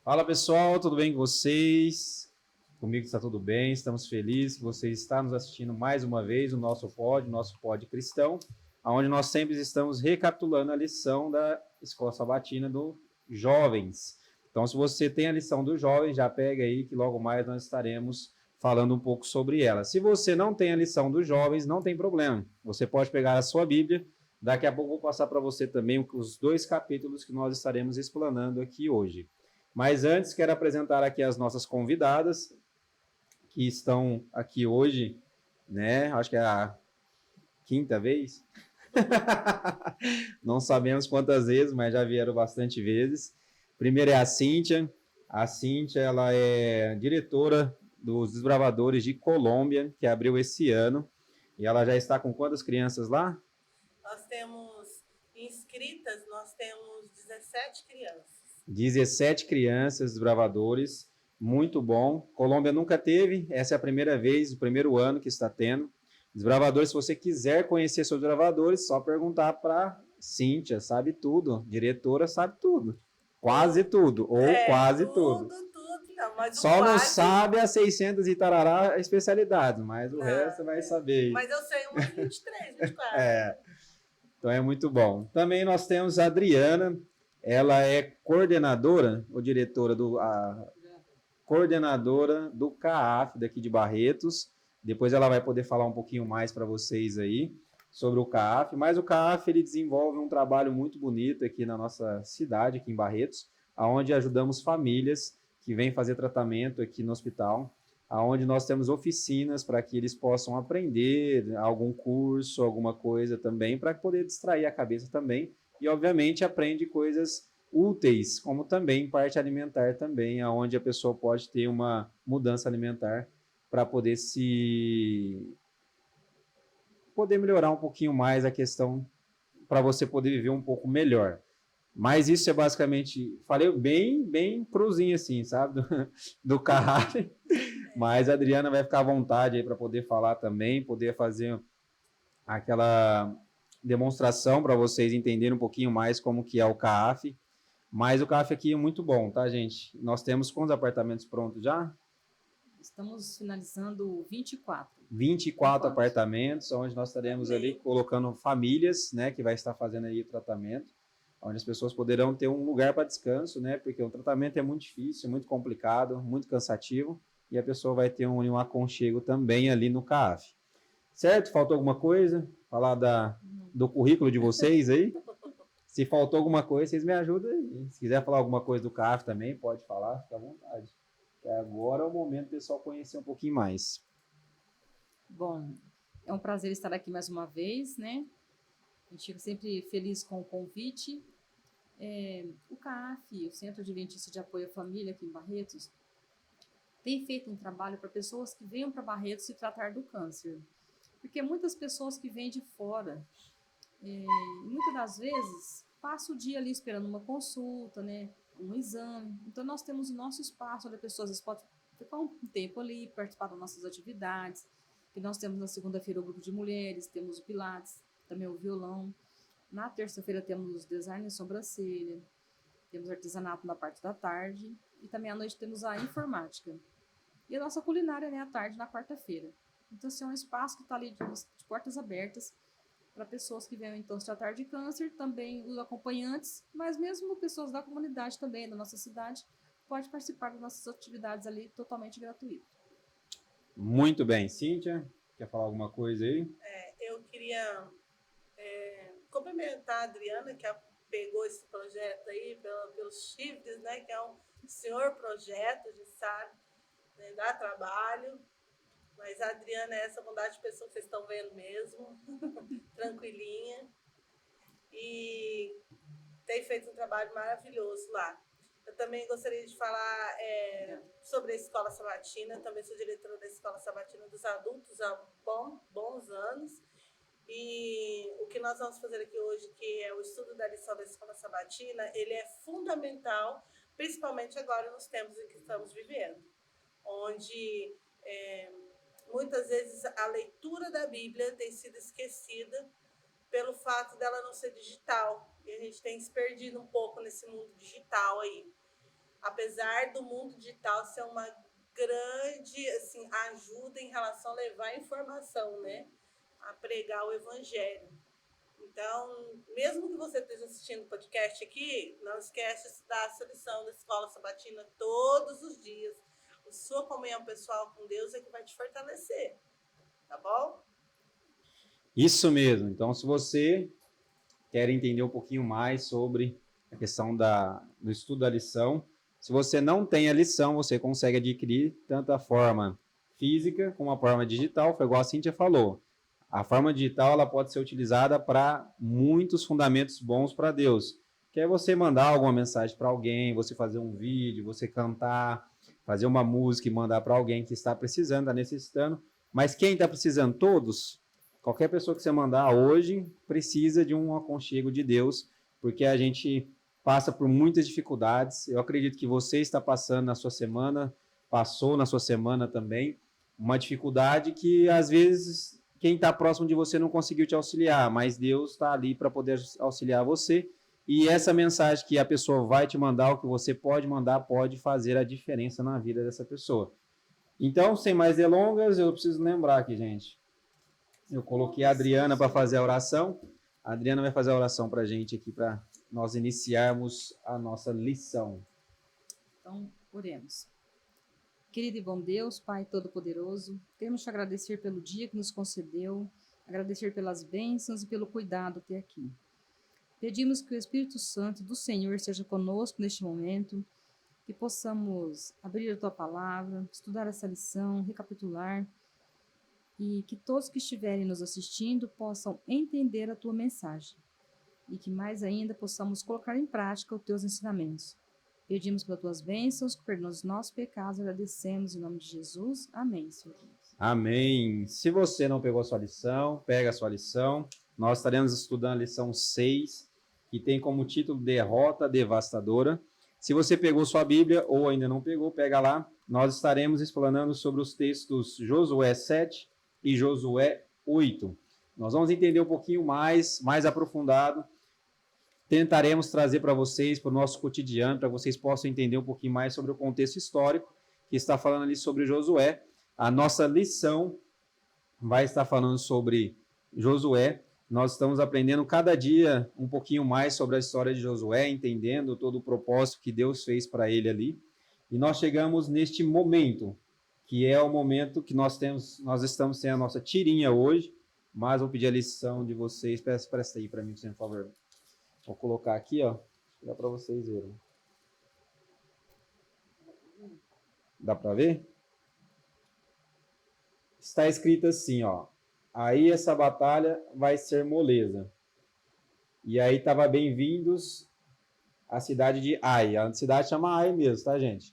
Fala pessoal, tudo bem com vocês? Comigo está tudo bem, estamos felizes que você está nos assistindo mais uma vez no nosso pod cristão, onde nós sempre estamos recapitulando a lição da Escola Sabatina do Jovens. Então, se você tem a lição do Jovens, já pega aí que logo mais nós estaremos falando um pouco sobre ela. Se você não tem a lição dos Jovens, não tem problema. Você pode pegar a sua Bíblia. Daqui a pouco eu vou passar para você também os 2 capítulos que nós estaremos explanando aqui hoje. Mas antes, quero apresentar aqui as nossas convidadas, que estão aqui hoje, né? Acho que é a quinta vez. Não sabemos quantas vezes, mas já vieram bastante vezes. Primeiro é a Cíntia. A Cíntia, ela é diretora dos Desbravadores de Colômbia, que abriu esse ano. E ela já está com quantas crianças lá? Nós temos inscritas, nós temos 17 crianças. 17 crianças, desbravadores, muito bom. Colômbia nunca teve, essa é a primeira vez, o primeiro ano que está tendo. Desbravadores, se você quiser conhecer sobre desbravadores, só perguntar para Cíntia, sabe tudo, diretora sabe tudo. Quase tudo, ou quase tudo. Não, mas Só não quase... sabe as 600 e tarará especialidades, mas o resto vai saber. Mas eu sei umas 23, 24. Então é muito bom. Também nós temos a Adriana, ela é coordenadora ou diretora coordenadora do CAAF daqui de Barretos. Depois ela vai poder falar um pouquinho mais para vocês aí sobre o CAAF, mas o CAAF ele desenvolve um trabalho muito bonito aqui na nossa cidade, aqui em Barretos, aonde ajudamos famílias que vêm fazer tratamento aqui no hospital, aonde nós temos oficinas para que eles possam aprender algum curso, alguma coisa também, para poder distrair a cabeça também, e obviamente aprende coisas úteis, como também parte alimentar também, aonde a pessoa pode ter uma mudança alimentar para poder melhorar um pouquinho mais a questão, para você poder viver um pouco melhor. Mas isso é basicamente, falei bem cruzinho assim, sabe, do carro. Mas a Adriana vai ficar à vontade aí para poder falar também, poder fazer aquela demonstração para vocês entenderem um pouquinho mais como que é o CAAF. Mas o CAAF aqui é muito bom, tá, gente? Nós temos quantos apartamentos prontos já? Estamos finalizando 24. 24 apartamentos, onde nós estaremos ali colocando famílias, né, que vai estar fazendo aí o tratamento, onde as pessoas poderão ter um lugar para descanso, né, porque o tratamento é muito difícil, muito complicado, muito cansativo, e a pessoa vai ter um aconchego também ali no CAAF. Certo? Faltou alguma coisa? Falar do currículo de vocês aí? Se faltou alguma coisa, vocês me ajudam aí. Se quiser falar alguma coisa do CAAF também, pode falar, fica à vontade. Agora é o momento do pessoal conhecer um pouquinho mais. Bom, é um prazer estar aqui mais uma vez, né? A gente fica sempre feliz com o convite. O CAAF, o Centro Adventista de Apoio à Família aqui em Barretos, tem feito um trabalho para pessoas que venham para Barretos se tratar do câncer. Porque muitas pessoas que vêm de fora, muitas das vezes, passam o dia ali esperando uma consulta, né? Um exame. Então, nós temos o nosso espaço, onde a pessoa às vezes pode ficar um tempo ali, participar das nossas atividades. Que nós temos na segunda-feira o grupo de mulheres, temos o Pilates, também o violão. Na terça-feira temos os design e sobrancelha, temos artesanato na parte da tarde e também à noite temos a informática. E a nossa culinária, né, à tarde, na quarta-feira. Então, assim, é um espaço que está ali de portas abertas para pessoas que venham, então, se tratar de câncer, também os acompanhantes, mas mesmo pessoas da comunidade também, da nossa cidade, pode participar das nossas atividades ali totalmente gratuito. Muito bem. Cíntia, quer falar alguma coisa aí? Eu queria cumprimentar a Adriana, que pegou esse projeto aí pelos chifres, né, que é um senhor projeto, a gente sabe, né, dá trabalho. Mas a Adriana é essa bondade de pessoa que vocês estão vendo mesmo, tranquilinha, e tem feito um trabalho maravilhoso lá. Eu também gostaria de falar sobre a Escola Sabatina, também sou diretora da Escola Sabatina dos Adultos há bons anos, e o que nós vamos fazer aqui hoje, que é o estudo da lição da Escola Sabatina, ele é fundamental, principalmente agora nos tempos em que estamos vivendo, onde muitas vezes a leitura da Bíblia tem sido esquecida pelo fato dela não ser digital. E a gente tem se perdido um pouco nesse mundo digital aí. apesar do mundo digital ser uma grande assim, ajuda em relação a levar informação, né? A pregar o evangelho. Então, mesmo que você esteja assistindo o podcast aqui, não esquece de estudar a sua lição da Escola Sabatina todos os dias. A sua comunhão pessoal com Deus é que vai te fortalecer, tá bom? Isso mesmo. Então, se você quer entender um pouquinho mais sobre a questão do estudo da lição, se você não tem a lição, você consegue adquirir tanto a forma física como a forma digital, foi igual a Cíntia falou. A forma digital ela pode ser utilizada para muitos fundamentos bons para Deus. Que é você mandar alguma mensagem para alguém, você fazer um vídeo, você cantar, fazer uma música e mandar para alguém que está precisando, está necessitando. Mas quem está precisando? Todos. Qualquer pessoa que você mandar hoje precisa de um aconchego de Deus, porque a gente passa por muitas dificuldades. Eu acredito que você está passando na sua semana, passou na sua semana também, uma dificuldade que às vezes quem está próximo de você não conseguiu te auxiliar, mas Deus está ali para poder auxiliar você. E essa mensagem que a pessoa vai te mandar, o que você pode mandar, pode fazer a diferença na vida dessa pessoa. Então, sem mais delongas, eu preciso lembrar aqui, gente. Eu coloquei a Adriana para fazer a oração. A Adriana vai fazer a oração para a gente aqui, para nós iniciarmos a nossa lição. Então, oremos. Querido e bom Deus, Pai Todo-Poderoso, queremos te agradecer pelo dia que nos concedeu, agradecer pelas bênçãos e pelo cuidado até aqui. Pedimos que o Espírito Santo do Senhor esteja conosco neste momento, que possamos abrir a Tua Palavra, estudar essa lição, recapitular, e que todos que estiverem nos assistindo possam entender a Tua mensagem, e que mais ainda possamos colocar em prática os Teus ensinamentos. Pedimos pelas Tuas bênçãos, que perdoa os nossos pecados, agradecemos em nome de Jesus. Amém, Senhor Deus. Amém. Se você não pegou a sua lição, pega a sua lição. Nós estaremos estudando a lição 6, que tem como título Derrota Devastadora. Se você pegou sua Bíblia ou ainda não pegou, pega lá. Nós estaremos explanando sobre os textos Josué 7 e Josué 8. Nós vamos entender um pouquinho mais aprofundado. Tentaremos trazer para vocês, para o nosso cotidiano, para que vocês possam entender um pouquinho mais sobre o contexto histórico, que está falando ali sobre Josué. A nossa lição vai estar falando sobre Josué. Nós estamos aprendendo cada dia um pouquinho mais sobre a história de Josué, entendendo todo o propósito que Deus fez para ele ali. E nós chegamos neste momento, que é o momento que nós estamos tendo a nossa tirinha hoje, mas vou pedir a lição de vocês. Presta aí para mim, por favor. Vou colocar aqui, ó. Dá para vocês verem. Dá para ver? Está escrito assim, ó. Aí essa batalha vai ser moleza. E aí estava bem-vindos à cidade de Ai. A cidade chama Ai mesmo, tá, gente?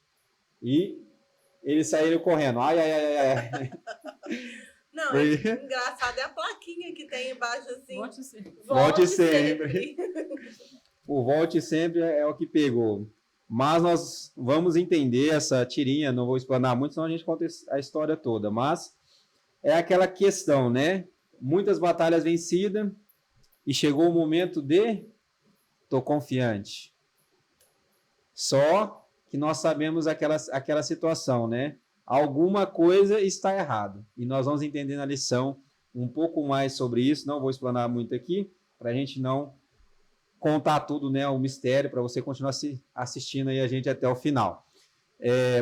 E eles saíram correndo. Ai, ai, ai, ai. Não, engraçado é a plaquinha que tem embaixo assim. Volte sempre. Volte sempre. O volte sempre é o que pegou. Mas nós vamos entender essa tirinha, não vou explanar muito, senão a gente conta a história toda. Mas é aquela questão, né? Muitas batalhas vencidas e chegou o momento de tô confiante. Só que nós sabemos aquela situação, né? Alguma coisa está errado. E nós vamos entender na lição um pouco mais sobre isso. Não vou explanar muito aqui, para a gente não contar tudo, né? O mistério, para você continuar assistindo aí a gente até o final.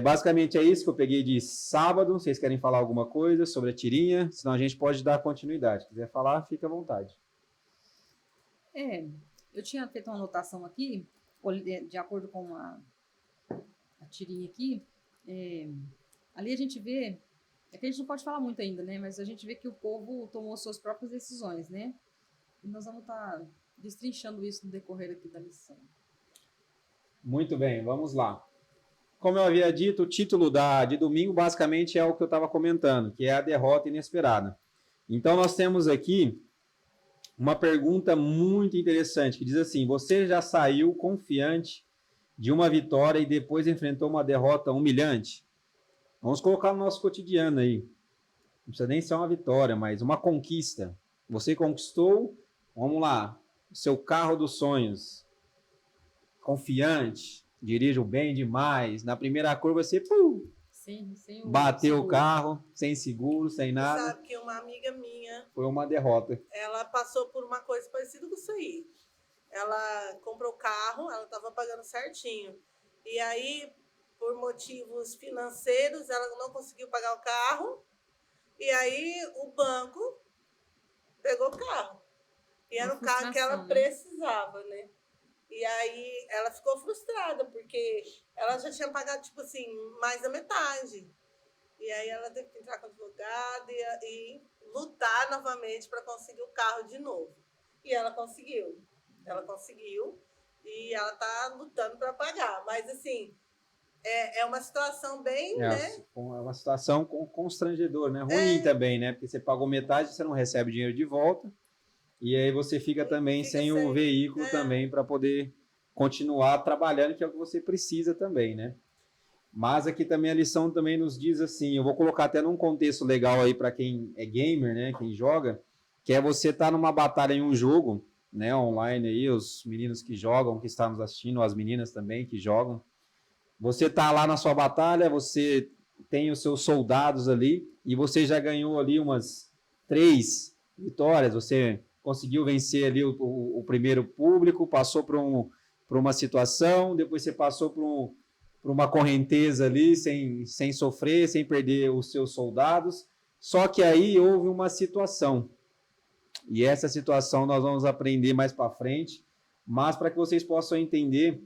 Basicamente é isso que eu peguei de sábado. Vocês querem falar alguma coisa sobre a tirinha? Senão a gente pode dar continuidade. Se quiser falar, fica à vontade. Eu tinha feito uma anotação aqui, de acordo com a tirinha aqui. Ali a gente vê, é que a gente não pode falar muito ainda, né? Mas a gente vê que o povo tomou suas próprias decisões, né? E nós vamos estar destrinchando isso no decorrer aqui da lição. Muito bem, vamos lá. Como eu havia dito, o título de domingo basicamente é o que eu estava comentando, que é a derrota inesperada. Então nós temos aqui uma pergunta muito interessante, que diz assim: você já saiu confiante de uma vitória e depois enfrentou uma derrota humilhante? Vamos colocar no nosso cotidiano aí. Não precisa nem ser uma vitória, mas uma conquista. Você conquistou, vamos lá, o seu carro dos sonhos. Confiante. dirijo bem demais. Na primeira curva você Sem bateu o seguro. carro, sem seguro, sem nada. Sabe que uma amiga minha, Foi uma derrota. ela passou por uma coisa parecida com isso aí. Ela comprou o carro, ela estava pagando certinho. E aí, por motivos financeiros, ela não conseguiu pagar o carro. E aí, o banco pegou o carro. E era Uma um carro que ela frustração, né? precisava, né? E aí, ela ficou frustrada, porque ela já tinha pagado, tipo assim, mais da metade. E aí, ela teve que entrar com o advogado e lutar novamente para conseguir o carro de novo. E ela conseguiu. Ela conseguiu e ela está lutando para pagar. Mas, assim, é uma situação bem, né? É uma situação constrangedora, né? Ruim também, né? Porque você pagou metade, você não recebe dinheiro de volta. E aí você fica também Fica sem o veículo é, também para poder continuar trabalhando, que é o que você precisa também, né? Mas aqui também a lição também nos diz assim, eu vou colocar até num contexto legal aí para quem é gamer, né, quem joga, que é você estar numa batalha em um jogo, né, online aí, os meninos que jogam, que estão nos assistindo, as meninas também que jogam. Você tá lá na sua batalha, você tem os seus soldados ali e você já ganhou ali umas 3 vitórias, você conseguiu vencer ali o primeiro público, passou por uma situação, depois você passou por uma correnteza ali sem sofrer, sem perder os seus soldados. Só que aí houve uma situação. E essa situação nós vamos aprender mais para frente. Mas para que vocês possam entender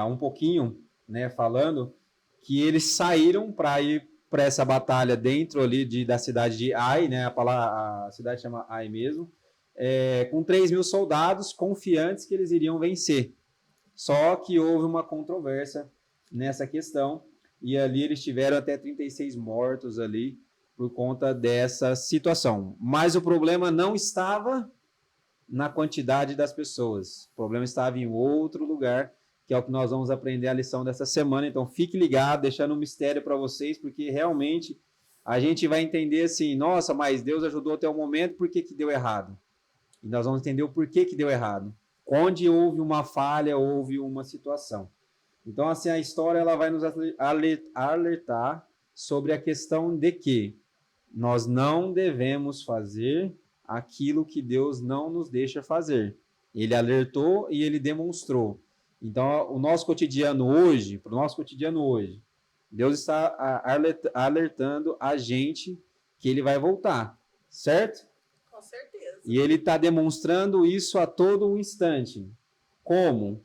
um pouquinho, né, falando, que eles saíram para ir para essa batalha dentro ali da cidade de Ai, né, a cidade chama Ai mesmo, com 3.000 soldados confiantes que eles iriam vencer. Só que houve uma controvérsia nessa questão e ali eles tiveram até 36 mortos ali por conta dessa situação. Mas o problema não estava na quantidade das pessoas. O problema estava em outro lugar, que é o que nós vamos aprender a lição dessa semana. Então fique ligado, deixando um mistério para vocês, porque realmente a gente vai entender assim, nossa, mas Deus ajudou até o momento, por que deu errado? E nós vamos entender o porquê que deu errado. Onde houve uma falha, houve uma situação. Então, assim, a história ela vai nos alertar sobre a questão de que nós não devemos fazer aquilo que Deus não nos deixa fazer. Ele alertou e ele demonstrou. Então, o nosso cotidiano hoje, para o nosso cotidiano hoje, Deus está alertando a gente que ele vai voltar, certo? Com certeza. E ele está demonstrando isso a todo instante. Como?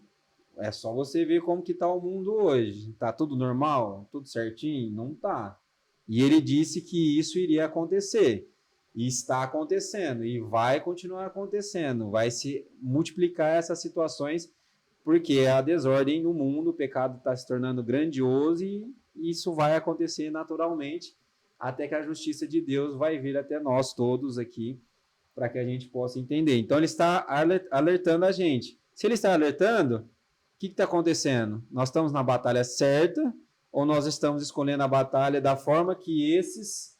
É só você ver como que está o mundo hoje. Está tudo normal? Tudo certinho? Não está. E ele disse que isso iria acontecer. E está acontecendo. E vai continuar acontecendo. Vai se multiplicar essas situações porque é a desordem no mundo, o pecado está se tornando grandioso e isso vai acontecer naturalmente até que a justiça de Deus vai vir até nós todos aqui para que a gente possa entender. Então ele está alertando a gente. Se ele está alertando, o que está acontecendo? Nós estamos na batalha certa ou nós estamos escolhendo a batalha da forma que esses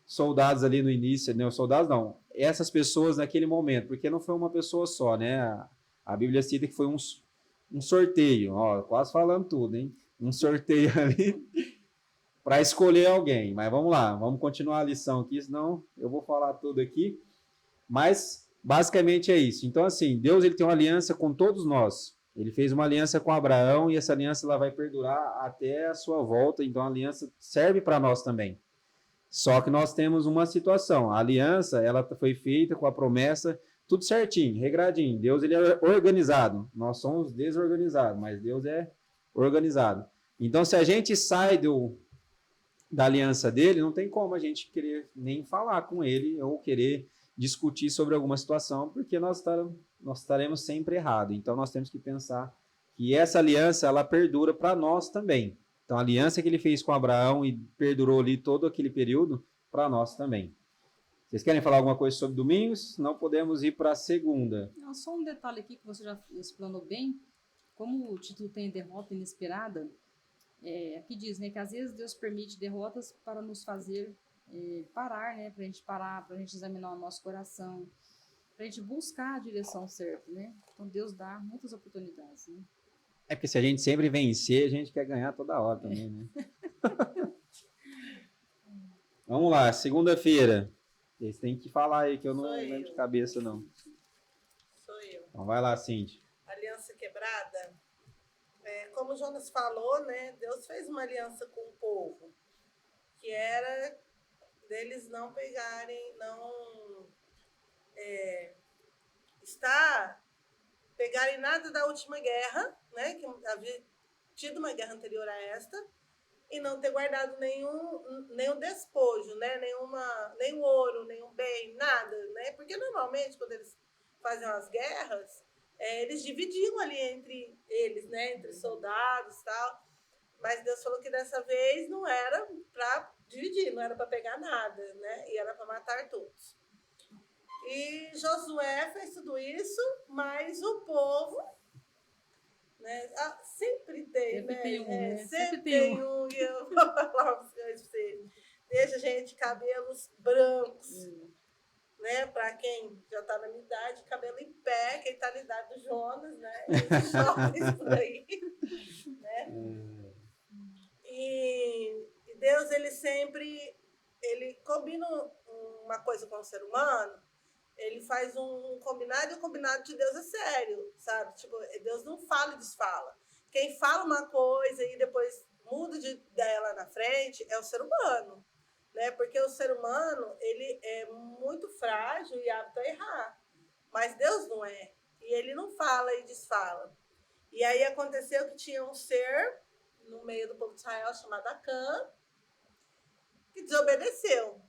soldados ali no início, né? Os soldados não, essas pessoas naquele momento, porque não foi uma pessoa só, né? A Bíblia cita que foi um sorteio, ó, quase falando tudo, hein? Um sorteio ali para escolher alguém. Mas vamos lá, vamos continuar a lição aqui, senão eu vou falar tudo aqui. Mas basicamente é isso. Então, assim, Deus ele tem uma aliança com todos nós. Ele fez uma aliança com Abraão e essa aliança ela vai perdurar até a sua volta. Então, a aliança serve para nós também. Só que nós temos uma situação. A aliança ela foi feita com a promessa, tudo certinho, regradinho. Deus ele é organizado. Nós somos desorganizados, mas Deus é organizado. Então, se a gente sai da aliança dele, não tem como a gente querer nem falar com ele ou querer discutir sobre alguma situação, porque nós estaremos sempre errados. Então, nós temos que pensar que essa aliança, ela perdura para nós também. Então, a aliança que ele fez com Abraão e perdurou ali todo aquele período, para nós também. Vocês querem falar alguma coisa sobre domingos? Não podemos ir para a segunda. Não, só um detalhe aqui que você já explanou bem. Como o título tem derrota inesperada, aqui diz, né, que às vezes Deus permite derrotas para nos fazer parar, né, para a gente parar, para a gente examinar o nosso coração, para a gente buscar a direção certa, né? Então Deus dá muitas oportunidades, né? É porque se a gente sempre vencer, a gente quer ganhar toda hora também, né? Vamos lá, segunda-feira. Vocês têm que falar aí, que eu não Sou lembro eu. de cabeça, não. Sou eu. Então vai lá, Cindy. Aliança quebrada. Como o Jonas falou, né? Deus fez uma aliança com o povo, que era deles não pegarem, não pegarem nada da última guerra, né? Que havia tido uma guerra anterior a esta, e não ter guardado nenhum despojo, né? Nem ouro, nenhum bem, nada, né? Porque normalmente quando eles faziam as guerras, eles dividiam ali entre eles, né? Entre soldados e tal. Mas Deus falou que dessa vez não era para dividir, não era para pegar nada, né? E era para matar todos. E Josué fez tudo isso, mas o povo, né? Sempre tem, Sempre né? tem um, né? Sempre tem um. E eu vou falar para vocês. Deixa, gente, cabelos brancos. Né? Para quem já está na minha idade, cabelo em pé, quem está na idade do Jonas, né? Esses jovens por aí. Né? E Deus, ele combina uma coisa com o ser humano, ele faz um combinado, e o combinado de Deus é sério, sabe? Tipo, Deus não fala e desfala. Quem fala uma coisa e depois muda de ideia lá na frente é o ser humano, né? Porque o ser humano, ele é muito frágil e apto a errar. Mas Deus não é. E ele não fala e desfala. E aí aconteceu que tinha um ser no meio do povo de Israel chamado Acã, que desobedeceu.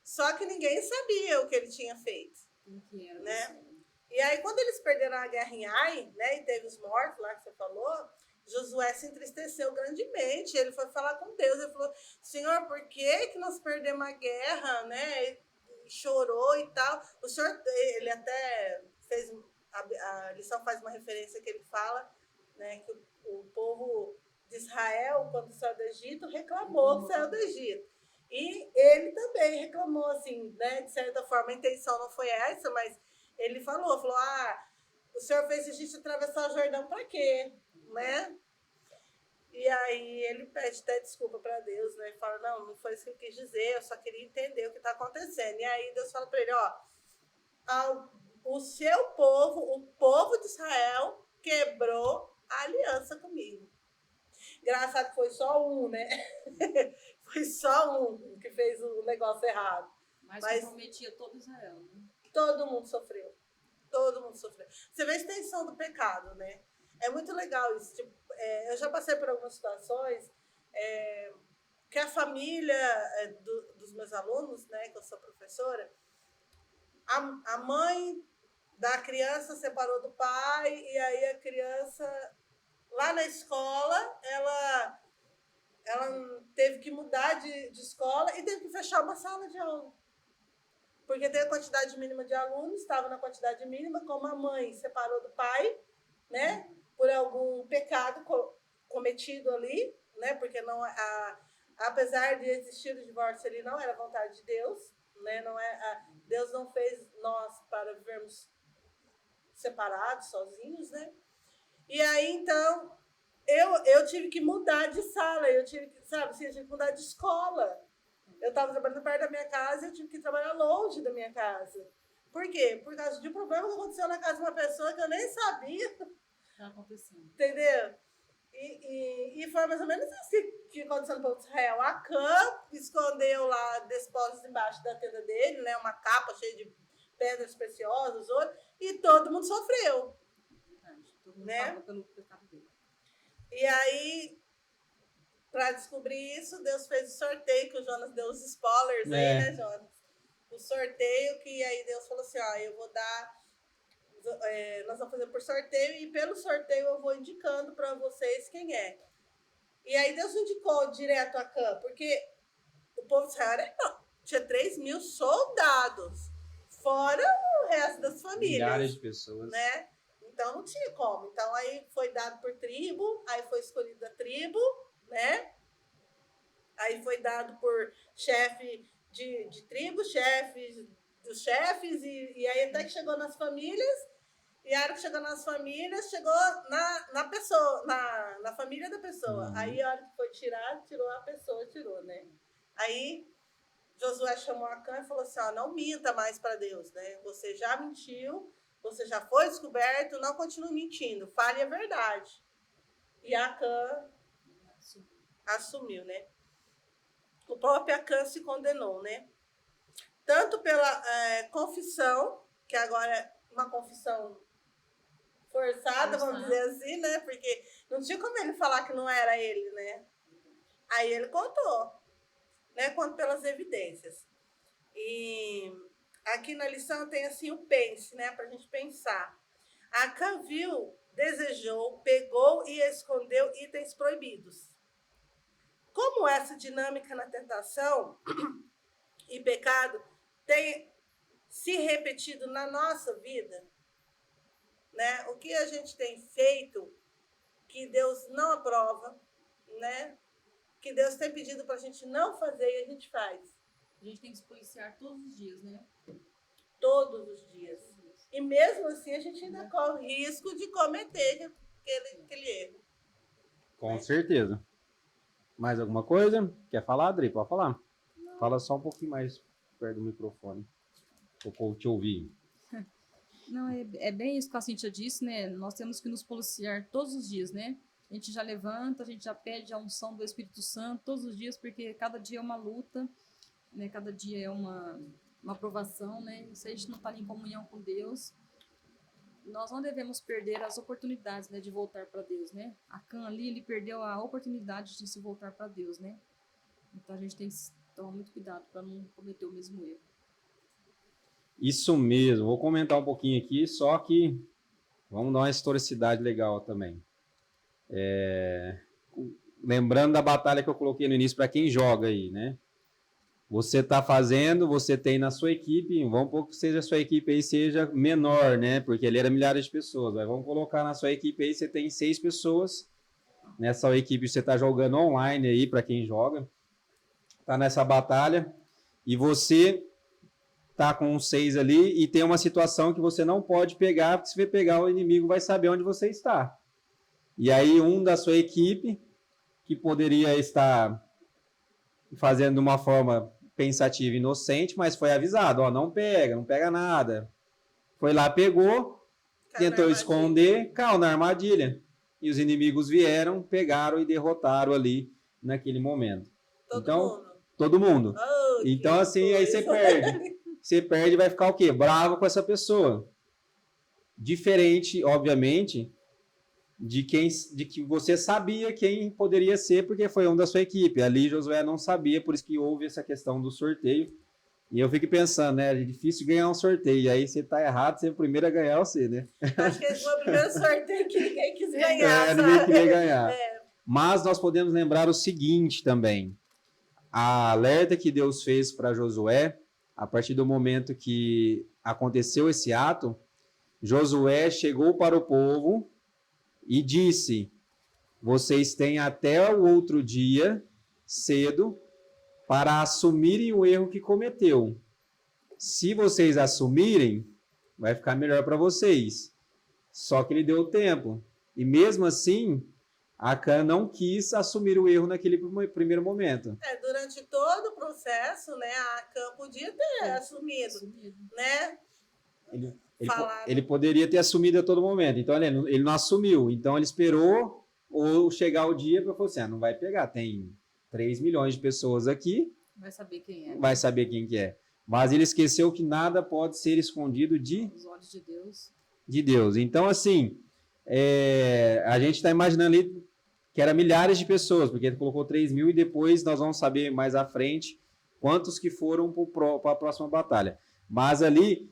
Só que ninguém sabia o que ele tinha feito. Né? E aí, quando eles perderam a guerra em Ai, né, e teve os mortos lá que você falou, Josué se entristeceu grandemente. Ele foi falar com Deus. Ele falou: Senhor, por que nós perdemos a guerra? Né? E chorou e tal. O senhor, ele até fez. A lição faz uma referência que ele fala, né, que o povo de Israel, quando saiu do Egito, reclamou que saiu do Egito. E ele também reclamou, assim, né? De certa forma, a intenção não foi essa, mas ele falou, o senhor fez a gente atravessar o Jordão para quê? Né? E aí ele pede até desculpa para Deus, né? E fala, não foi isso que eu quis dizer, eu só queria entender o que está acontecendo. E aí Deus fala para ele, o seu povo, o povo de Israel, quebrou a aliança comigo. Engraçado que foi só um, né? Foi só um que fez o negócio errado. Mas comprometia todo Israel, né? Todo mundo sofreu. Todo mundo sofreu. Você vê a extensão do pecado, né? É muito legal isso. Tipo, eu já passei por algumas situações que a família dos meus alunos, né? Que eu sou professora, a mãe da criança separou do pai e aí a criança, lá na escola, ela teve que mudar de escola e teve que fechar uma sala de aula. Porque tem a quantidade mínima de alunos, estava na quantidade mínima, como a mãe separou do pai, né? Por algum pecado cometido ali, né? Porque não, apesar de existir o divórcio ali, não era vontade de Deus, né? Deus não fez nós para vivermos separados, sozinhos, né? E aí, então, eu tive que mudar de sala, eu tive que, sabe, assim, eu tive que mudar de escola. Eu estava trabalhando perto da minha casa e eu tive que trabalhar longe da minha casa. Por quê? Por causa de um problema que aconteceu na casa de uma pessoa que eu nem sabia. Está acontecendo. Entendeu? E foi mais ou menos assim que aconteceu no povo de Israel. Acã escondeu lá despojos embaixo da tenda dele, né? Uma capa cheia de pedras preciosas, ouro, e todo mundo sofreu. Todo mundo né? pagou pelo pecado dele. E aí, para descobrir isso, Deus fez o sorteio, que o Jonas deu os spoilers aí, né, Jonas? O sorteio, que aí Deus falou assim, eu vou dar... nós vamos fazer por sorteio, e pelo sorteio eu vou indicando para vocês quem é. E aí Deus indicou direto a Acã, porque o povo de Israel tinha 3.000 soldados, fora o resto das famílias. Milhares de pessoas. Né? Então não tinha como. Então aí foi dado por tribo, aí foi escolhida a tribo, né? Aí foi dado por chefe de tribo, chefes dos chefes, e aí até que chegou nas famílias, E a hora que chegou nas famílias, chegou na pessoa, na família da pessoa. Aí a hora que foi tirar, tirou a pessoa, tirou, né? Aí Josué chamou Acã e falou assim, ó, não minta mais para Deus, né? Você já mentiu, você já foi descoberto, não continue mentindo, fale a verdade. E Acã assumiu, né? O próprio Acã se condenou, né? Tanto pela confissão, que agora é uma confissão forçada, vamos dizer assim, né? Porque não tinha como ele falar que não era ele, né? Aí ele contou, né? Quanto pelas evidências. E aqui na lição tem assim o pense, né? Pra gente pensar. Acã viu, desejou, pegou e escondeu itens proibidos. Como essa dinâmica na tentação e pecado tem se repetido na nossa vida, né? O que a gente tem feito que Deus não aprova, né? Que Deus tem pedido para a gente não fazer e a gente faz. A gente tem que se policiar todos os dias, né? Todos os dias. E mesmo assim a gente ainda corre risco de cometer aquele erro. Com certeza. Mais alguma coisa? Quer falar, Adri? Pode falar. Não. Fala só um pouquinho mais perto do microfone. Para o povo te ouvir. Não, é bem isso que a Cíntia disse, né? Nós temos que nos policiar todos os dias, né? A gente já levanta, a gente já pede a unção do Espírito Santo todos os dias, porque cada dia é uma luta, né? Cada dia é uma provação, né? Se a gente não está em comunhão com Deus, nós não devemos perder as oportunidades, né, de voltar para Deus, né? Acã ali, ele perdeu a oportunidade de se voltar para Deus, né? Então a gente tem que tomar muito cuidado para não cometer o mesmo erro. Isso mesmo. Vou comentar um pouquinho aqui, só que vamos dar uma historicidade legal também. Lembrando da batalha que eu coloquei no início para quem joga aí, né? Você está fazendo, você tem na sua equipe, vamos supor que seja a sua equipe aí seja menor, né? Porque ele era milhares de pessoas. Mas vamos colocar na sua equipe aí, você tem 6 pessoas. Nessa equipe você está jogando online aí, para quem joga. Está nessa batalha. E você tá com 6 ali e tem uma situação que você não pode pegar, porque se você pegar, o inimigo vai saber onde você está. E aí um da sua equipe, que poderia estar fazendo de uma forma pensativa e inocente, mas foi avisado, ó, não pega nada. Foi lá, pegou, tentou esconder, caiu na armadilha. E os inimigos vieram, pegaram e derrotaram ali naquele momento. Todo mundo. Oh, então, assim, aí você perde. Você perde e vai ficar o quê? Bravo com essa pessoa. Diferente, obviamente, de que você sabia quem poderia ser, porque foi um da sua equipe. Ali Josué não sabia, por isso que houve essa questão do sorteio. E eu fico pensando, né? É difícil ganhar um sorteio. E aí você tá errado, você é o primeiro a ganhar você, né? Acho que esse foi o primeiro sorteio que ninguém quis ganhar. Ninguém queria ganhar. Mas nós podemos lembrar o seguinte também. A alerta que Deus fez para Josué, a partir do momento que aconteceu esse ato, Josué chegou para o povo e disse: vocês têm até o outro dia, cedo, para assumirem o erro que cometeu. Se vocês assumirem, vai ficar melhor para vocês. Só que ele deu tempo. E mesmo assim, Acã não quis assumir o erro naquele primeiro momento. Durante todo o processo, né, a Acã podia ter assumido, né? Ele poderia ter assumido a todo momento. Então, ele não assumiu. Então, ele esperou ou chegar o dia para falar assim, não vai pegar. Tem 3 milhões de pessoas aqui. Vai saber quem é. Vai saber quem que é. Mas ele esqueceu que nada pode ser escondido os olhos de Deus. De Deus. Então, assim, a gente está imaginando ali que era milhares de pessoas, porque ele colocou 3 mil e depois nós vamos saber mais à frente quantos que foram para a próxima batalha. Mas ali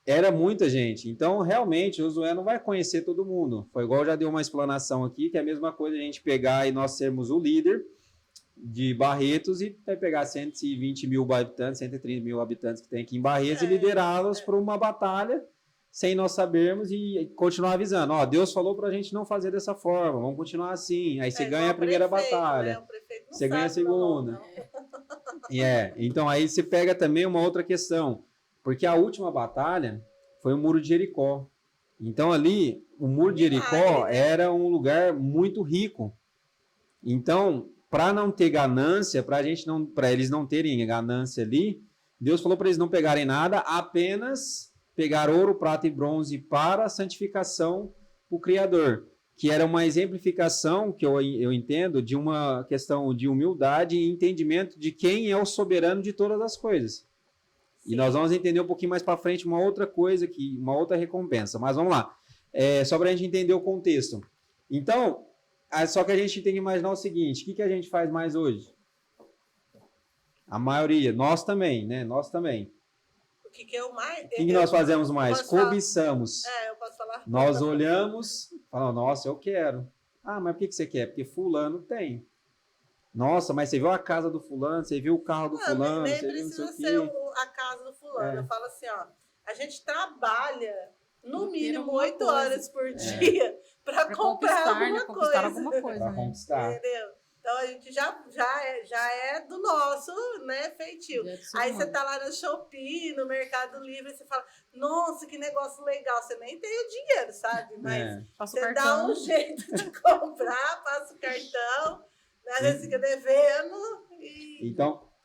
era muita gente. Então, realmente, Josué não vai conhecer todo mundo. Foi igual já deu uma explanação aqui, que é a mesma coisa a gente pegar e nós sermos o líder de Barretos e vai pegar 120 mil habitantes, 130 mil habitantes que tem aqui em Barretos e liderá-los para uma batalha sem nós sabermos e continuar avisando. Ó, Deus falou para a gente não fazer dessa forma, vamos continuar assim. Aí você ganha a primeira batalha, né? você ganha a segunda. Então aí você pega também uma outra questão, porque a última batalha foi o Muro de Jericó. Então ali, o Muro de Jericó Milagre, né? era um lugar muito rico. Então, para não ter ganância, para eles não terem ganância ali, Deus falou para eles não pegarem nada, apenas pegar ouro, prata e bronze para a santificação do Criador, que era uma exemplificação, que eu entendo, de uma questão de humildade e entendimento de quem é o soberano de todas as coisas. E nós vamos entender um pouquinho mais para frente uma outra coisa, uma outra recompensa. Mas vamos lá. Só para a gente entender o contexto. Então, só que a gente tem que imaginar o seguinte: o que a gente faz mais hoje? A maioria, nós também, né? Nós também. O que eu mais... O que nós fazemos mais? Cobiçamos. Cobiçamos. Eu posso falar. Nós olhamos, falamos, nossa, eu quero. Ah, mas por que você quer? Porque fulano tem. Nossa, mas você viu a casa do fulano, você viu o carro do fulano, nem você viu não sei precisa o ser quê. a casa do fulano. É. Eu falo assim, ó, a gente trabalha no mínimo alguma 8 coisa. horas por dia para comprar alguma conquistar coisa. alguma coisa, Para né? conquistar. Entendeu? Então a gente já é do nosso, né, feitio. Já é do ser Aí humano. você tá lá no Shopee, no Mercado Livre, e você fala, nossa, que negócio legal. Você nem tem o dinheiro, sabe? Mas Passa o você dá cartão. um jeito de comprar, passa o cartão, né? Às vezes fica devendo e...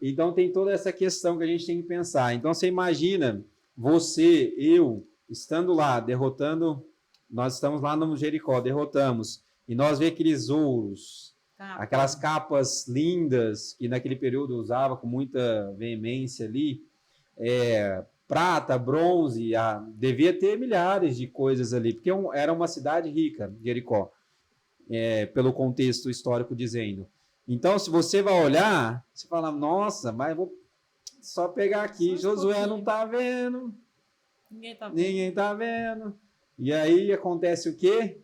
Então tem toda essa questão que a gente tem que pensar. Então você imagina, você, eu, estando lá, derrotando, nós estamos lá no Jericó, derrotamos, e nós vemos aqueles ouros, aquelas capas lindas que naquele período usava com muita veemência ali, prata, bronze, devia ter milhares de coisas ali, porque era uma cidade rica, Jericó, pelo contexto histórico dizendo. Então, se você vai olhar, você fala, nossa, mas vou só pegar aqui, Só um Josué pouquinho. não está vendo, Ninguém tá vendo. ninguém está vendo. E aí acontece o quê?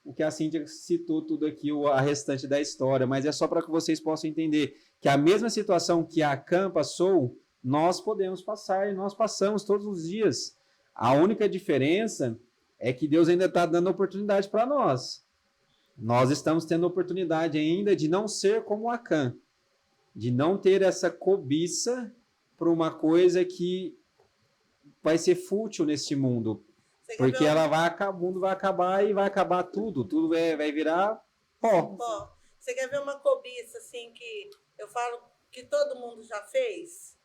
O que a Cíntia citou tudo aqui, a restante da história, mas é só para que vocês possam entender que a mesma situação que a Acã passou, nós podemos passar e nós passamos todos os dias. A única diferença é que Deus ainda está dando oportunidade para nós. Nós estamos tendo oportunidade ainda de não ser como Acã, de não ter essa cobiça por uma coisa que vai ser fútil nesse mundo. Porque o mundo vai acabar e vai acabar tudo vai virar pó. Bom, você quer ver uma cobiça assim que eu falo que todo mundo já fez?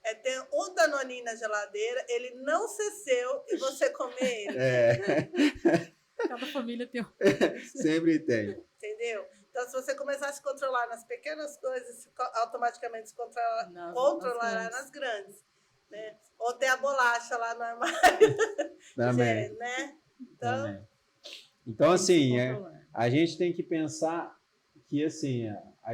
É ter um Danoninho na geladeira, ele não ser seu e você comer ele. Cada família tem um. Sempre tem. Entendeu? Então, se você começar a se controlar nas pequenas coisas, automaticamente se Nas controlará grandes. nas grandes. Né? Ou ter a bolacha lá no armário. Também. Né? Então, assim, controlar. a gente tem que pensar que, assim,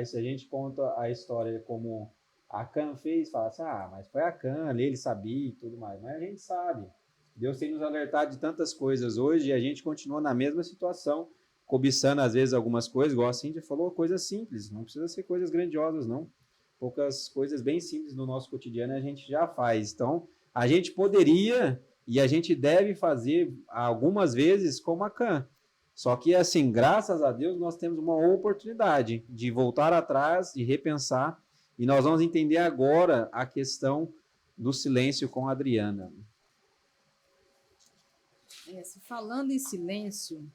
se a gente conta a história como a Acã fez, fala assim, mas foi a Acã ali, ele sabia e tudo mais. Mas a gente sabe. Deus tem nos alertado de tantas coisas hoje e a gente continua na mesma situação, cobiçando às vezes algumas coisas, igual a Cíntia falou, coisas simples, não precisa ser coisas grandiosas, não. Poucas coisas bem simples no nosso cotidiano a gente já faz. Então, a gente poderia e a gente deve fazer algumas vezes como a Acã. Só que, assim, graças a Deus, nós temos uma oportunidade de voltar atrás, de repensar, e nós vamos entender agora a questão do silêncio com a Adriana. Falando em silêncio,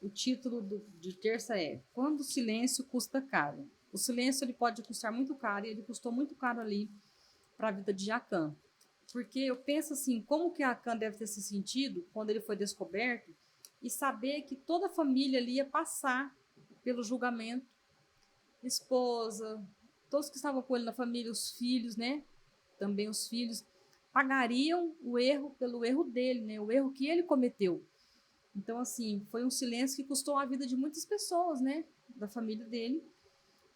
o título de terça é Quando o silêncio custa caro. O silêncio ele pode custar muito caro e ele custou muito caro ali para a vida de Acã. Porque eu penso assim, como que Acã deve ter se sentido quando ele foi descoberto e saber que toda a família ali ia passar pelo julgamento, esposa, todos que estavam com ele na família, os filhos, né? Também os filhos pagariam o erro pelo erro dele, né? O erro que ele cometeu. Então, assim, foi um silêncio que custou a vida de muitas pessoas, né? Da família dele,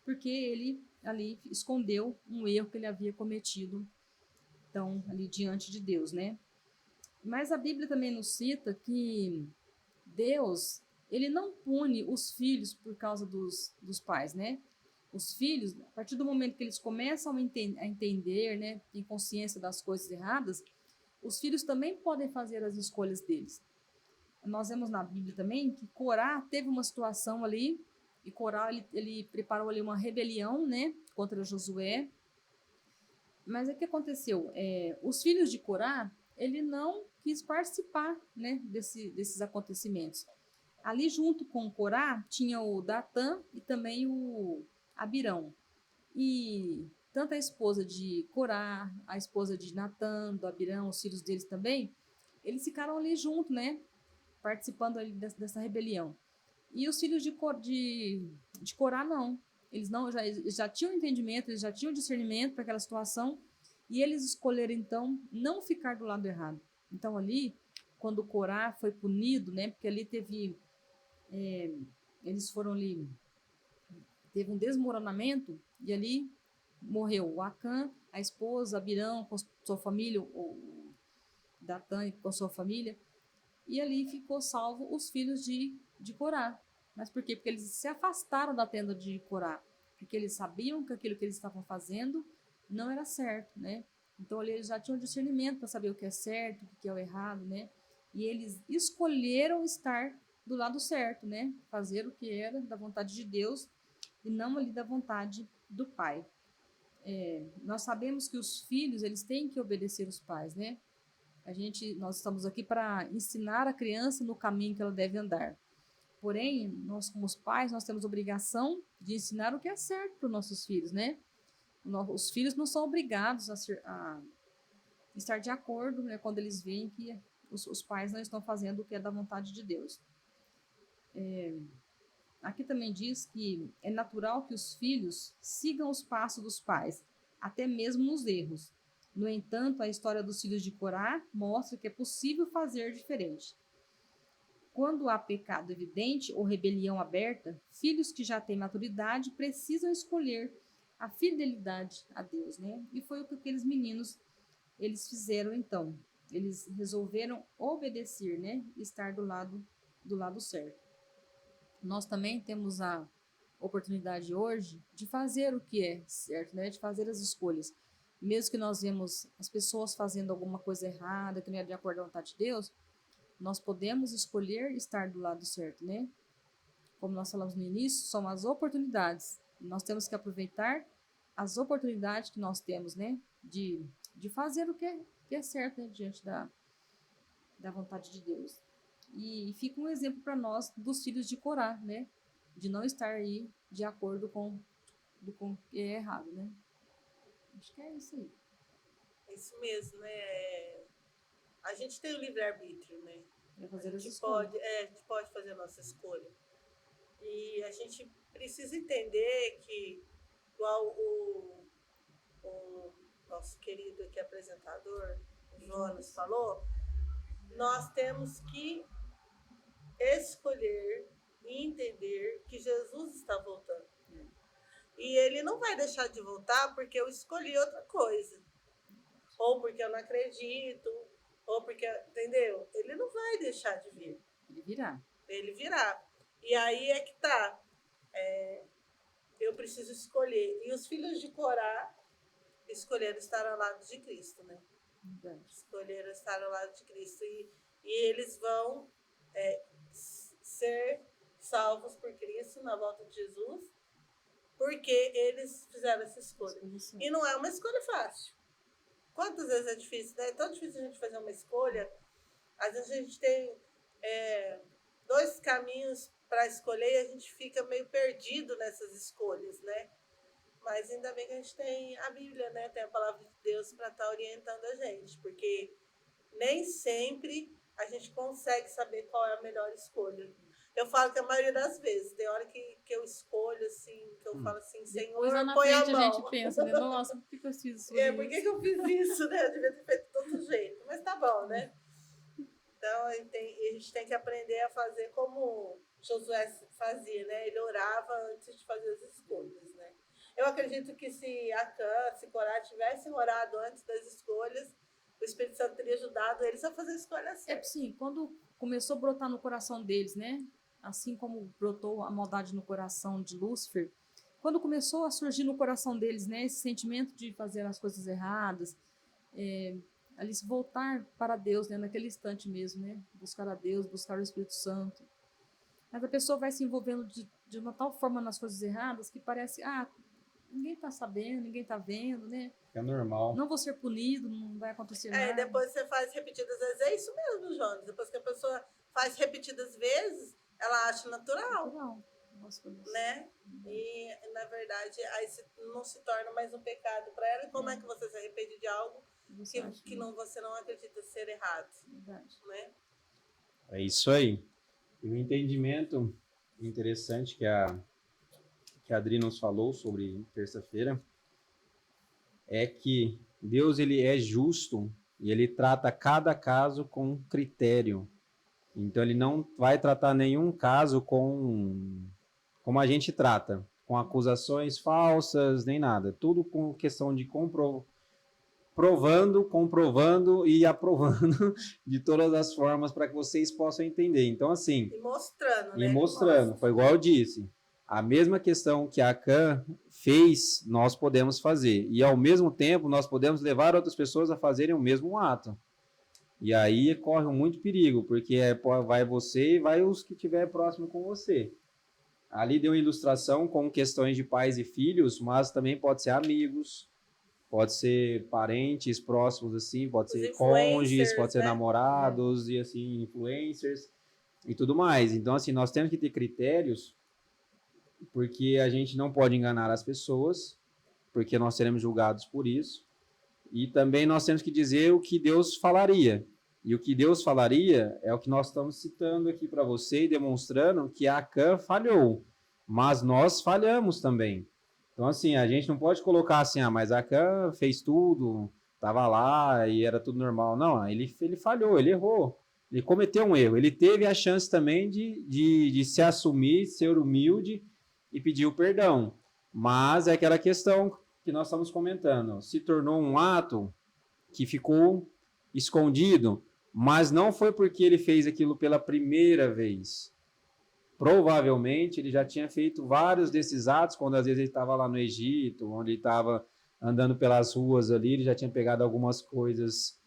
porque ele ali escondeu um erro que ele havia cometido, então, ali diante de Deus, né? Mas a Bíblia também nos cita que Deus, ele não pune os filhos por causa dos pais, né? Os filhos, a partir do momento que eles começam a entender, né, tem consciência das coisas erradas, os filhos também podem fazer as escolhas deles. Nós vemos na Bíblia também que Corá teve uma situação ali, e Corá ele preparou ali uma rebelião, né, contra Josué. Mas o que aconteceu? Os filhos de Corá, ele não quis participar, né, desses acontecimentos. Ali junto com Corá tinha o Datã e também o Abirão. E tanto a esposa de Corá, a esposa de Natã, do Abirão, os filhos deles também, eles ficaram ali junto, né, participando ali dessa rebelião. E os filhos de Corá não. Eles não já tinham entendimento, eles já tinham discernimento para aquela situação, e eles escolheram então não ficar do lado errado. Então ali, quando Corá foi punido, né, porque ali eles foram ali, teve um desmoronamento, e ali morreu o Acã, a esposa, Abirão com sua família, o Datã com sua família, e ali ficou salvo os filhos de Corá. Mas por quê? Porque eles se afastaram da tenda de Corá, porque eles sabiam que aquilo que eles estavam fazendo não era certo, né? Então ali eles já tinham discernimento para saber o que é certo, o que é o errado, né? E eles escolheram estar do lado certo, né? Fazer o que era da vontade de Deus e não ali da vontade do pai. Nós sabemos que os filhos, eles têm que obedecer os pais, né? Nós estamos aqui para ensinar a criança no caminho que ela deve andar. Porém, nós como os pais, nós temos obrigação de ensinar o que é certo para os nossos filhos, né? Os filhos não são obrigados a estar de acordo, né, quando eles veem que os pais não estão fazendo o que é da vontade de Deus. Aqui também diz que é natural que os filhos sigam os passos dos pais, até mesmo nos erros. No entanto, a história dos filhos de Corá mostra que é possível fazer diferente. Quando há pecado evidente ou rebelião aberta, filhos que já têm maturidade precisam escolher a fidelidade a Deus, né? E foi o que aqueles meninos eles fizeram então. Eles resolveram obedecer, né? Estar do lado certo. Nós também temos a oportunidade hoje de fazer o que é certo, né? De fazer as escolhas. Mesmo que nós vemos as pessoas fazendo alguma coisa errada, que não é de acordo com a vontade de Deus, nós podemos escolher estar do lado certo, né? Como nós falamos no início, são as oportunidades. Nós temos que aproveitar as oportunidades que nós temos, né? De fazer o que é certo, né? Diante da vontade de Deus. E fica um exemplo para nós dos filhos de Corá, né? De não estar aí de acordo com o que é errado, né? Acho que é isso aí. Isso mesmo, né? A gente tem o livre-arbítrio, né? É fazer A as gente escolhas. a gente pode fazer a nossa escolha. E a gente precisa entender que, igual o nosso querido aqui apresentador, o Jonas, falou, nós temos que escolher e entender que Jesus está voltando. E ele não vai deixar de voltar porque eu escolhi outra coisa. Ou porque eu não acredito, ou porque, entendeu? Ele não vai deixar de vir. Ele virá. Ele virá. E aí é que tá. Eu preciso escolher. E os filhos de Corá escolheram estar ao lado de Cristo, né? Verdade. Escolheram estar ao lado de Cristo. E eles vão ser salvos por Cristo na volta de Jesus, porque eles fizeram essa escolha. E não é uma escolha fácil. Quantas vezes é difícil, né? É tão difícil a gente fazer uma escolha. Às vezes a gente tem dois caminhos para escolher e a gente fica meio perdido nessas escolhas, né? Mas ainda bem que a gente tem a Bíblia, né? Tem a palavra de Deus para estar orientando a gente, porque nem sempre a gente consegue saber qual é a melhor escolha. Eu falo que a maioria das vezes, tem hora que eu escolho, assim, que eu falo assim, Senhor, Depois lá na põe a frente mão. a gente pensa, né? Nossa, por que eu fiz isso? Por que eu fiz isso, né? Eu devia ter feito de outro jeito. Mas tá bom, né? Então, a gente tem que aprender a fazer como Josué fazia, né? Ele orava antes de fazer as escolhas, né? Eu acredito que se Acã, se Corá tivessem orado antes das escolhas, o Espírito Santo teria ajudado eles a fazer a escolha certa. Sim, quando começou a brotar no coração deles, né? Assim como brotou a maldade no coração de Lúcifer, quando começou a surgir no coração deles, né? Esse sentimento de fazer as coisas erradas, ali se voltar para Deus, né? Naquele instante mesmo, né? Buscar a Deus, buscar o Espírito Santo. Mas a pessoa vai se envolvendo de uma tal forma nas coisas erradas que parece, ninguém tá sabendo, ninguém tá vendo, né? É normal. Não vou ser punido, não vai acontecer E nada. depois você faz repetidas vezes. É isso mesmo, Jones. Depois que a pessoa faz repetidas vezes, ela acha natural, Natural. Nossa, coisa. né? E, na verdade, aí não se torna mais um pecado para ela. E como é que você se arrepende de algo Você acha, que você não acredita ser errado, verdade. né? É isso aí. E o entendimento interessante que a Adri nos falou sobre terça-feira é que Deus ele é justo e ele trata cada caso com critério. Então ele não vai tratar nenhum caso como a gente trata, com acusações falsas nem nada. Tudo com questão de comprovando e aprovando de todas as formas para que vocês possam entender. Então, assim. E mostrando, né? E mostrando, foi igual eu disse. A mesma questão que a Akan fez, nós podemos fazer. E, ao mesmo tempo, nós podemos levar outras pessoas a fazerem o mesmo ato. E aí corre muito perigo, porque vai você e vai os que estiver próximo com você. Ali deu uma ilustração com questões de pais e filhos, mas também pode ser amigos, pode ser parentes próximos, assim, pode ser cônjuges, pode ser namorados e assim, influencers e tudo mais. Então, assim, nós temos que ter critérios, porque a gente não pode enganar as pessoas, porque nós seremos julgados por isso. E também nós temos que dizer o que Deus falaria. E o que Deus falaria é o que nós estamos citando aqui para você e demonstrando que a Akan falhou, mas nós falhamos também. Então, assim, a gente não pode colocar assim, mas a Akan fez tudo, estava lá e era tudo normal. Não, ele falhou, ele errou. Ele cometeu um erro. Ele teve a chance também de se assumir, ser humilde e pedir o perdão. Mas é aquela questão que nós estamos comentando. Se tornou um ato que ficou escondido, mas não foi porque ele fez aquilo pela primeira vez. Provavelmente ele já tinha feito vários desses atos, quando às vezes ele estava lá no Egito, onde ele estava andando pelas ruas ali, ele já tinha pegado algumas coisas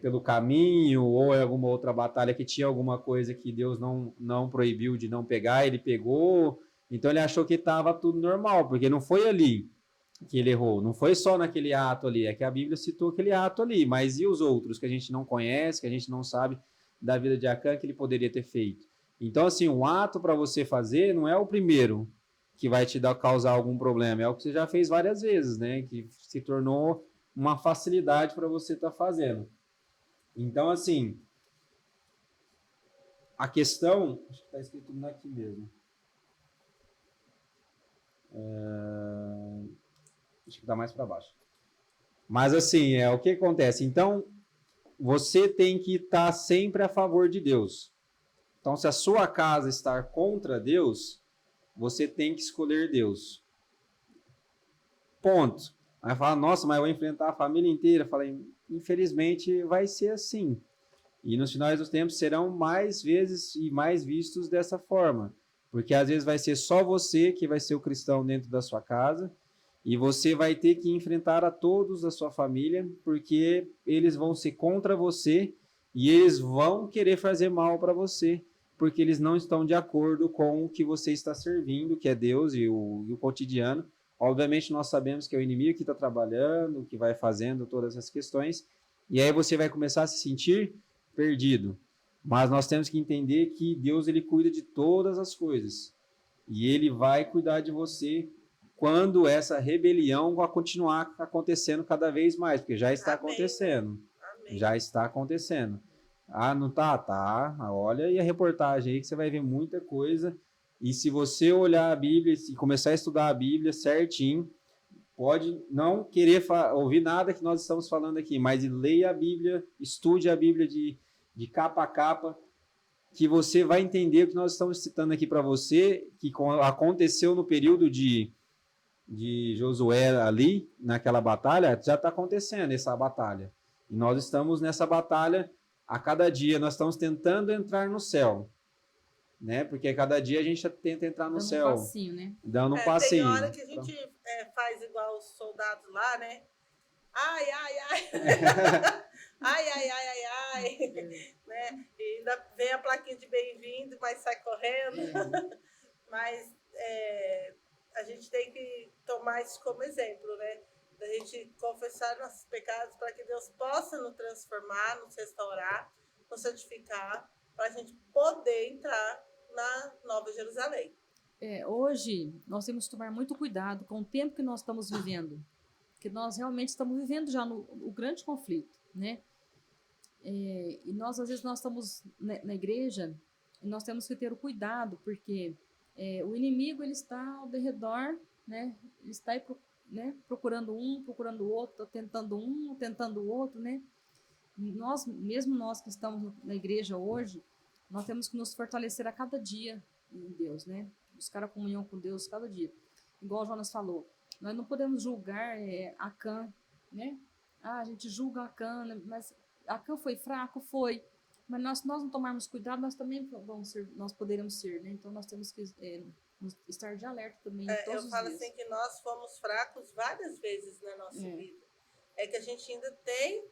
pelo caminho, ou em alguma outra batalha que tinha alguma coisa que Deus não proibiu de não pegar, ele pegou. Então ele achou que estava tudo normal, porque não foi ali que ele errou, não foi só naquele ato ali, é que a Bíblia citou aquele ato ali, mas e os outros que a gente não conhece, que a gente não sabe da vida de Acã que ele poderia ter feito? Então, assim, um ato para você fazer não é o primeiro que vai te causar algum problema, é o que você já fez várias vezes, né? Que se tornou uma facilidade para você estar fazendo. Então, assim, a questão, acho que está escrito aqui mesmo. Acho que está mais para baixo. Mas, assim, o que acontece? Então, você tem que estar sempre a favor de Deus. Então, se a sua casa está contra Deus, você tem que escolher Deus. Ponto. Aí fala, nossa, mas eu vou enfrentar a família inteira. Falei, infelizmente vai ser assim. E nos finais dos tempos serão mais vezes e mais vistos dessa forma. Porque às vezes vai ser só você que vai ser o cristão dentro da sua casa e você vai ter que enfrentar a todos da sua família porque eles vão ser contra você e eles vão querer fazer mal para você porque eles não estão de acordo com o que você está servindo, que é Deus e o cotidiano. Obviamente nós sabemos que é o inimigo que está trabalhando, que vai fazendo todas essas questões e aí você vai começar a se sentir perdido. Mas nós temos que entender que Deus ele cuida de todas as coisas. E ele vai cuidar de você quando essa rebelião vai continuar acontecendo cada vez mais, porque já está acontecendo. Amém. Já está acontecendo. Ah, não tá? Tá. Olha aí a reportagem aí que você vai ver muita coisa. E se você olhar a Bíblia e começar a estudar a Bíblia certinho, pode não querer ouvir nada que nós estamos falando aqui, mas leia a Bíblia, estude a Bíblia de capa a capa, que você vai entender o que nós estamos citando aqui para você, que aconteceu no período de Josué ali, naquela batalha, já está acontecendo essa batalha. E nós estamos nessa batalha a cada dia, nós estamos tentando entrar no céu. Né? Porque a cada dia a gente tenta entrar no céu. Dando um passinho, né? Dando um passinho. Tem hora que a gente faz igual os soldados lá, né? Ai, ai, ai. Ai, ai, ai, ai, ai. Né? E ainda vem a plaquinha de bem-vindo, mas sai correndo. Mas a gente tem que tomar isso como exemplo, né? Da gente confessar nossos pecados para que Deus possa nos transformar, nos restaurar, nos santificar, para a gente poder entrar na Nova Jerusalém. Hoje, nós temos que tomar muito cuidado com o tempo que nós estamos vivendo, que nós realmente estamos vivendo já o grande conflito, né? E nós, às vezes, nós estamos na igreja e nós temos que ter o cuidado, porque o inimigo, ele está ao redor, né? Ele está aí, né? Procurando o outro, tentando o outro, né? Mesmo nós que estamos na igreja hoje, nós temos que nos fortalecer a cada dia em Deus, né? Buscar a comunhão com Deus cada dia. Igual o Jonas falou, nós não podemos julgar Acã, né? A gente julga Acã, né? Mas Acã foi fraco, foi. Mas se nós não tomarmos cuidado, nós também nós poderemos ser, né? Então nós temos que estar de alerta também todos os dias. Eu falo assim que nós fomos fracos várias vezes na nossa vida. É que a gente ainda tem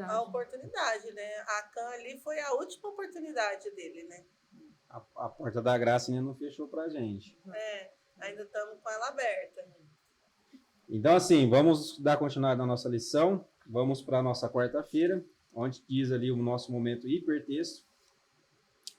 a oportunidade, né? A Acã ali foi a última oportunidade dele, né? A porta da graça ainda não fechou pra gente. Ainda estamos com ela aberta. Então, assim, vamos dar continuidade na nossa lição. Vamos para a nossa quarta-feira, onde diz ali o nosso momento hipertexto.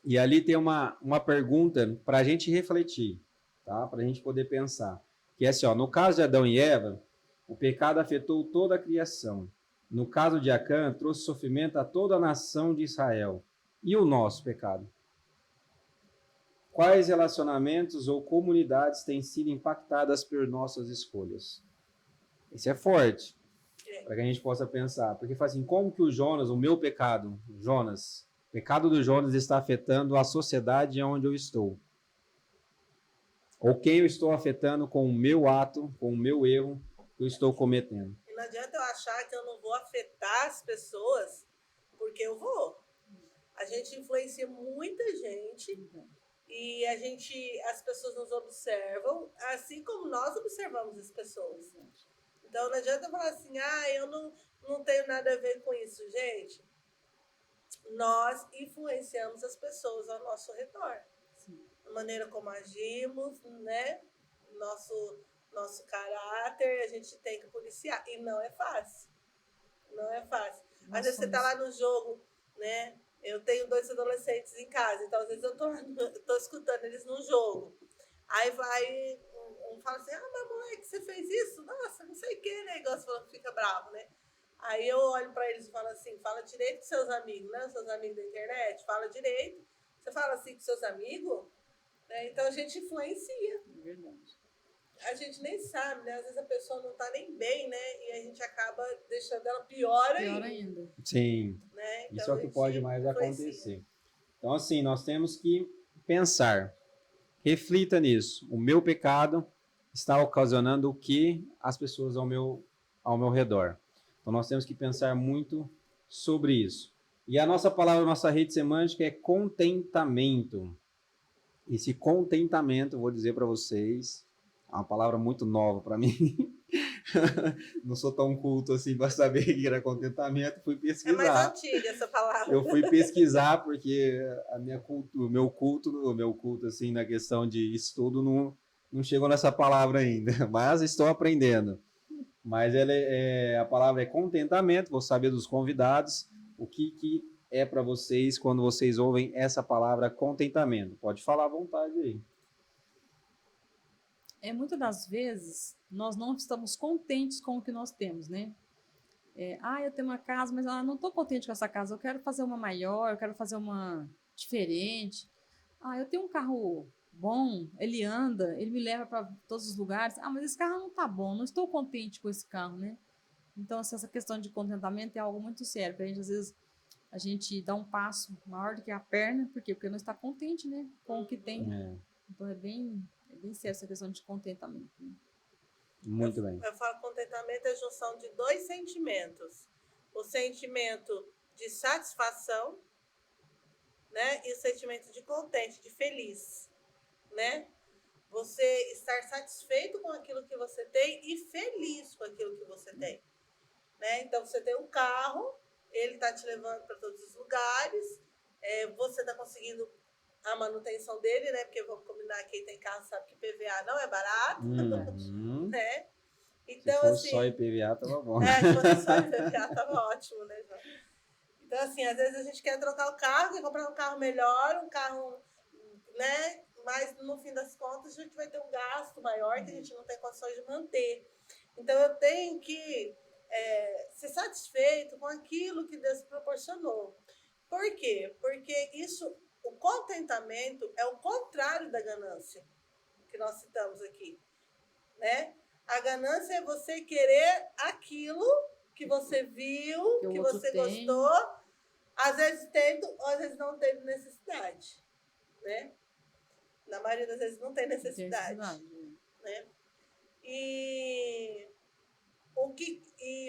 E ali tem uma pergunta para a gente refletir, tá? Para a gente poder pensar. Que é assim, ó, no caso de Adão e Eva, o pecado afetou toda a criação. No caso de Acã, trouxe sofrimento a toda a nação de Israel. E o nosso pecado? Quais relacionamentos ou comunidades têm sido impactadas por nossas escolhas? Isso é forte, para que a gente possa pensar. Porque faz assim, como que o meu pecado, o pecado do Jonas está afetando a sociedade onde eu estou? Ou quem eu estou afetando com o meu ato, com o meu erro que eu estou cometendo? E não adianta eu achar que eu não vou afetar as pessoas, porque eu vou. A gente influencia muita gente e as pessoas nos observam, assim como nós observamos as pessoas. Então, não adianta eu falar assim, eu não tenho nada a ver com isso. Gente, nós influenciamos as pessoas ao nosso redor. Sim. A maneira como agimos, né? Nosso caráter, a gente tem que policiar. E não é fácil. Não é fácil. Às vezes você está lá no jogo, né? Eu tenho 2 adolescentes em casa, então às vezes eu tô escutando eles no jogo. Aí vai... fala assim, mas moleque, você fez isso? Nossa, não sei o que, né? Igual você falou que fica bravo, né? Aí eu olho pra eles e falo assim, fala direito com seus amigos, né? Seus amigos da internet, fala direito. Você fala assim com seus amigos, né? Então a gente influencia. É verdade. A gente nem sabe, né? Às vezes a pessoa não tá nem bem, né? E a gente acaba deixando ela pior ainda. Sim, né? Então, isso é o que pode mais acontecer. Então, assim, nós temos que pensar. Reflita nisso. O meu pecado está ocasionando o que as pessoas ao meu redor. Então, nós temos que pensar muito sobre isso. E a nossa palavra, a nossa rede semântica é contentamento. Esse contentamento, vou dizer para vocês, é uma palavra muito nova para mim. Não sou tão culto assim para saber que era contentamento. Fui pesquisar. É mais antiga essa palavra. Eu fui pesquisar porque o meu culto assim na questão de estudo não chegou nessa palavra ainda, mas estou aprendendo. Mas a palavra é contentamento. Vou saber dos convidados o que é para vocês quando vocês ouvem essa palavra contentamento. Pode falar à vontade aí. Muitas das vezes nós não estamos contentes com o que nós temos, né? Eu tenho uma casa, mas não estou contente com essa casa. Eu quero fazer uma maior, eu quero fazer uma diferente. Eu tenho um carro bom, ele anda, ele me leva para todos os lugares. Mas esse carro não está bom, não estou contente com esse carro, né? Então, essa questão de contentamento é algo muito sério. Porque às vezes a gente dá um passo maior do que a perna. Por quê? Porque não está contente, né? Com o que tem. Então, é bem sério essa questão de contentamento, né? Muito bem. Eu falo que contentamento é a junção de 2 sentimentos. O sentimento de satisfação, né? E o sentimento de contente, de feliz, né? Você estar satisfeito com aquilo que você tem e feliz com aquilo que você tem, né? Então, você tem um carro, ele está te levando para todos os lugares, você está conseguindo a manutenção dele, né? Porque vamos combinar, quem tem carro sabe que PVA não é barato, Uhum. né? Se Então, fosse assim, só IPVA, tava bom. se fosse só IPVA, tava ótimo, né, João? Então, assim, às vezes a gente quer trocar o carro, quer comprar um carro melhor, um carro, né? Mas no fim das contas a gente vai ter um gasto maior que a gente não tem condições de manter. Então eu tenho que ser satisfeito com aquilo que Deus proporcionou. Por quê? Porque o contentamento é o contrário da ganância que nós citamos aqui, né? A ganância é você querer aquilo que você viu, que você gostou, às vezes tendo, ou às vezes não tendo necessidade, né? Na maioria das vezes não tem necessidade, né? E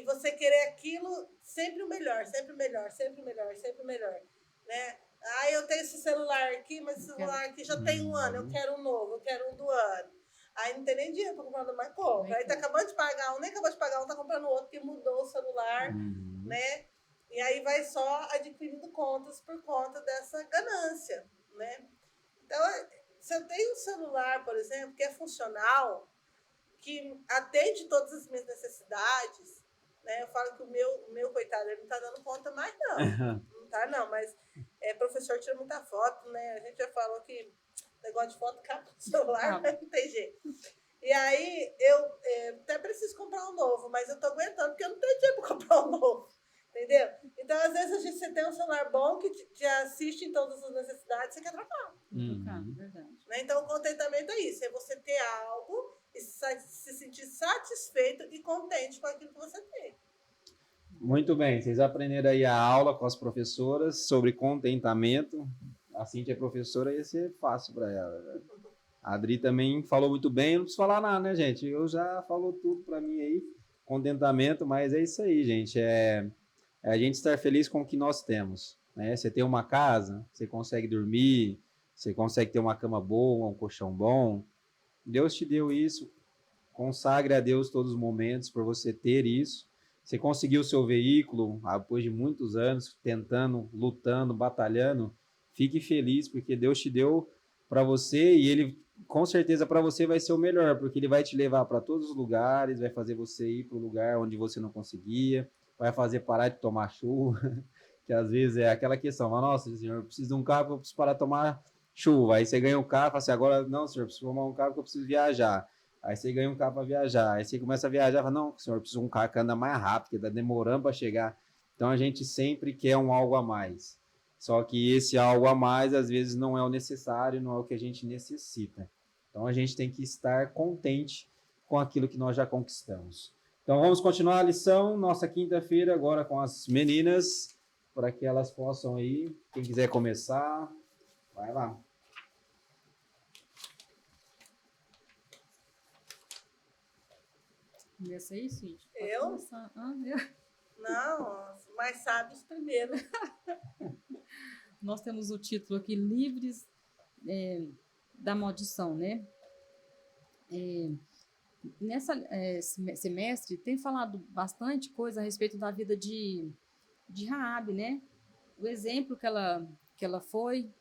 você querer aquilo sempre o melhor, sempre o melhor, sempre o melhor, sempre o melhor, né? Ah, eu tenho esse celular aqui, mas esse celular aqui já tem um ano, eu quero um novo, eu quero um do ano. Aí não tem nem dinheiro para comprar, mais compra. Aí tá acabando de pagar um, nem acabou de pagar um, tá comprando outro, porque mudou o celular, né? E aí vai só adquirindo contas por conta dessa ganância, né? Então, se eu tenho um celular, por exemplo, que é funcional, que atende todas as minhas necessidades, né? Eu falo que o meu coitado, ele não está dando conta mais, não. Não tá, não, mas professor tira muita foto, né? A gente já falou que negócio de foto capa no celular, mas não tem jeito. E aí, eu até preciso comprar um novo, mas eu tô aguentando porque eu não tenho dinheiro para comprar um novo. Entendeu? Então, às vezes, você tem um celular bom que te assiste em todas as necessidades, você quer trocar. Verdade. Né? Então, o contentamento é isso, é você ter algo e se sentir satisfeito e contente com aquilo que você tem. Muito bem, vocês aprenderam aí a aula com as professoras sobre contentamento. A Cíntia é professora, ia ser fácil para ela. Né? A Adri também falou muito bem, não preciso falar nada, né, gente? Eu já falou tudo para mim aí, contentamento, mas é isso aí, gente. É a gente estar feliz com o que nós temos. Né? Você tem uma casa, você consegue dormir, você consegue ter uma cama boa, um colchão bom. Deus te deu isso, consagre a Deus todos os momentos por você ter isso. Você conseguiu o seu veículo depois de muitos anos tentando, lutando, batalhando. Fique feliz porque Deus te deu para você e Ele com certeza para você vai ser o melhor, porque Ele vai te levar para todos os lugares, vai fazer você ir para o lugar onde você não conseguia, vai fazer parar de tomar chuva, que às vezes é aquela questão, mas, nossa, senhor, eu preciso de um carro, eu preciso parar de tomar chuva. Aí você ganha um carro, fala assim, agora não, senhor, eu preciso tomar um carro que eu preciso viajar. Aí você ganha um carro para viajar. Aí você começa a viajar, fala, não, senhor, eu preciso de um carro que anda mais rápido, que está demorando para chegar. Então a gente sempre quer um algo a mais. Só que esse algo a mais, às vezes, não é o necessário, não é o que a gente necessita. Então a gente tem que estar contente com aquilo que nós já conquistamos. Então vamos continuar a lição, nossa quinta-feira, agora com as meninas, para que elas possam aí, quem quiser começar, vai lá. Começa aí, Cíntia? Eu? Não, os mais sábios primeiro. Nós temos o título aqui, Livres da Maldição, né? Nessa semestre tem falado bastante coisa a respeito da vida de Raabe, né? O exemplo que ela foi,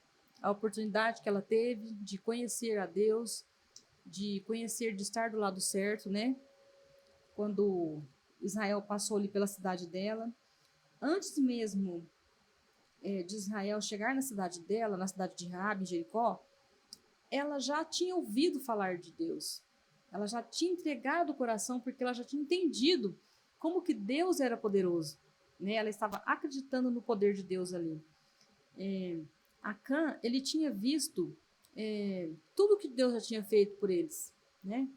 a oportunidade que ela teve de conhecer a Deus, de conhecer, de estar do lado certo, né? Quando Israel passou ali pela cidade dela, antes mesmo de Israel chegar na cidade dela, na cidade de Raabe, em Jericó, ela já tinha ouvido falar de Deus. Ela já tinha entregado o coração porque ela já tinha entendido como que Deus era poderoso. Né? Ela estava acreditando no poder de Deus ali. Acã, ele tinha visto tudo que Deus já tinha feito por eles, né?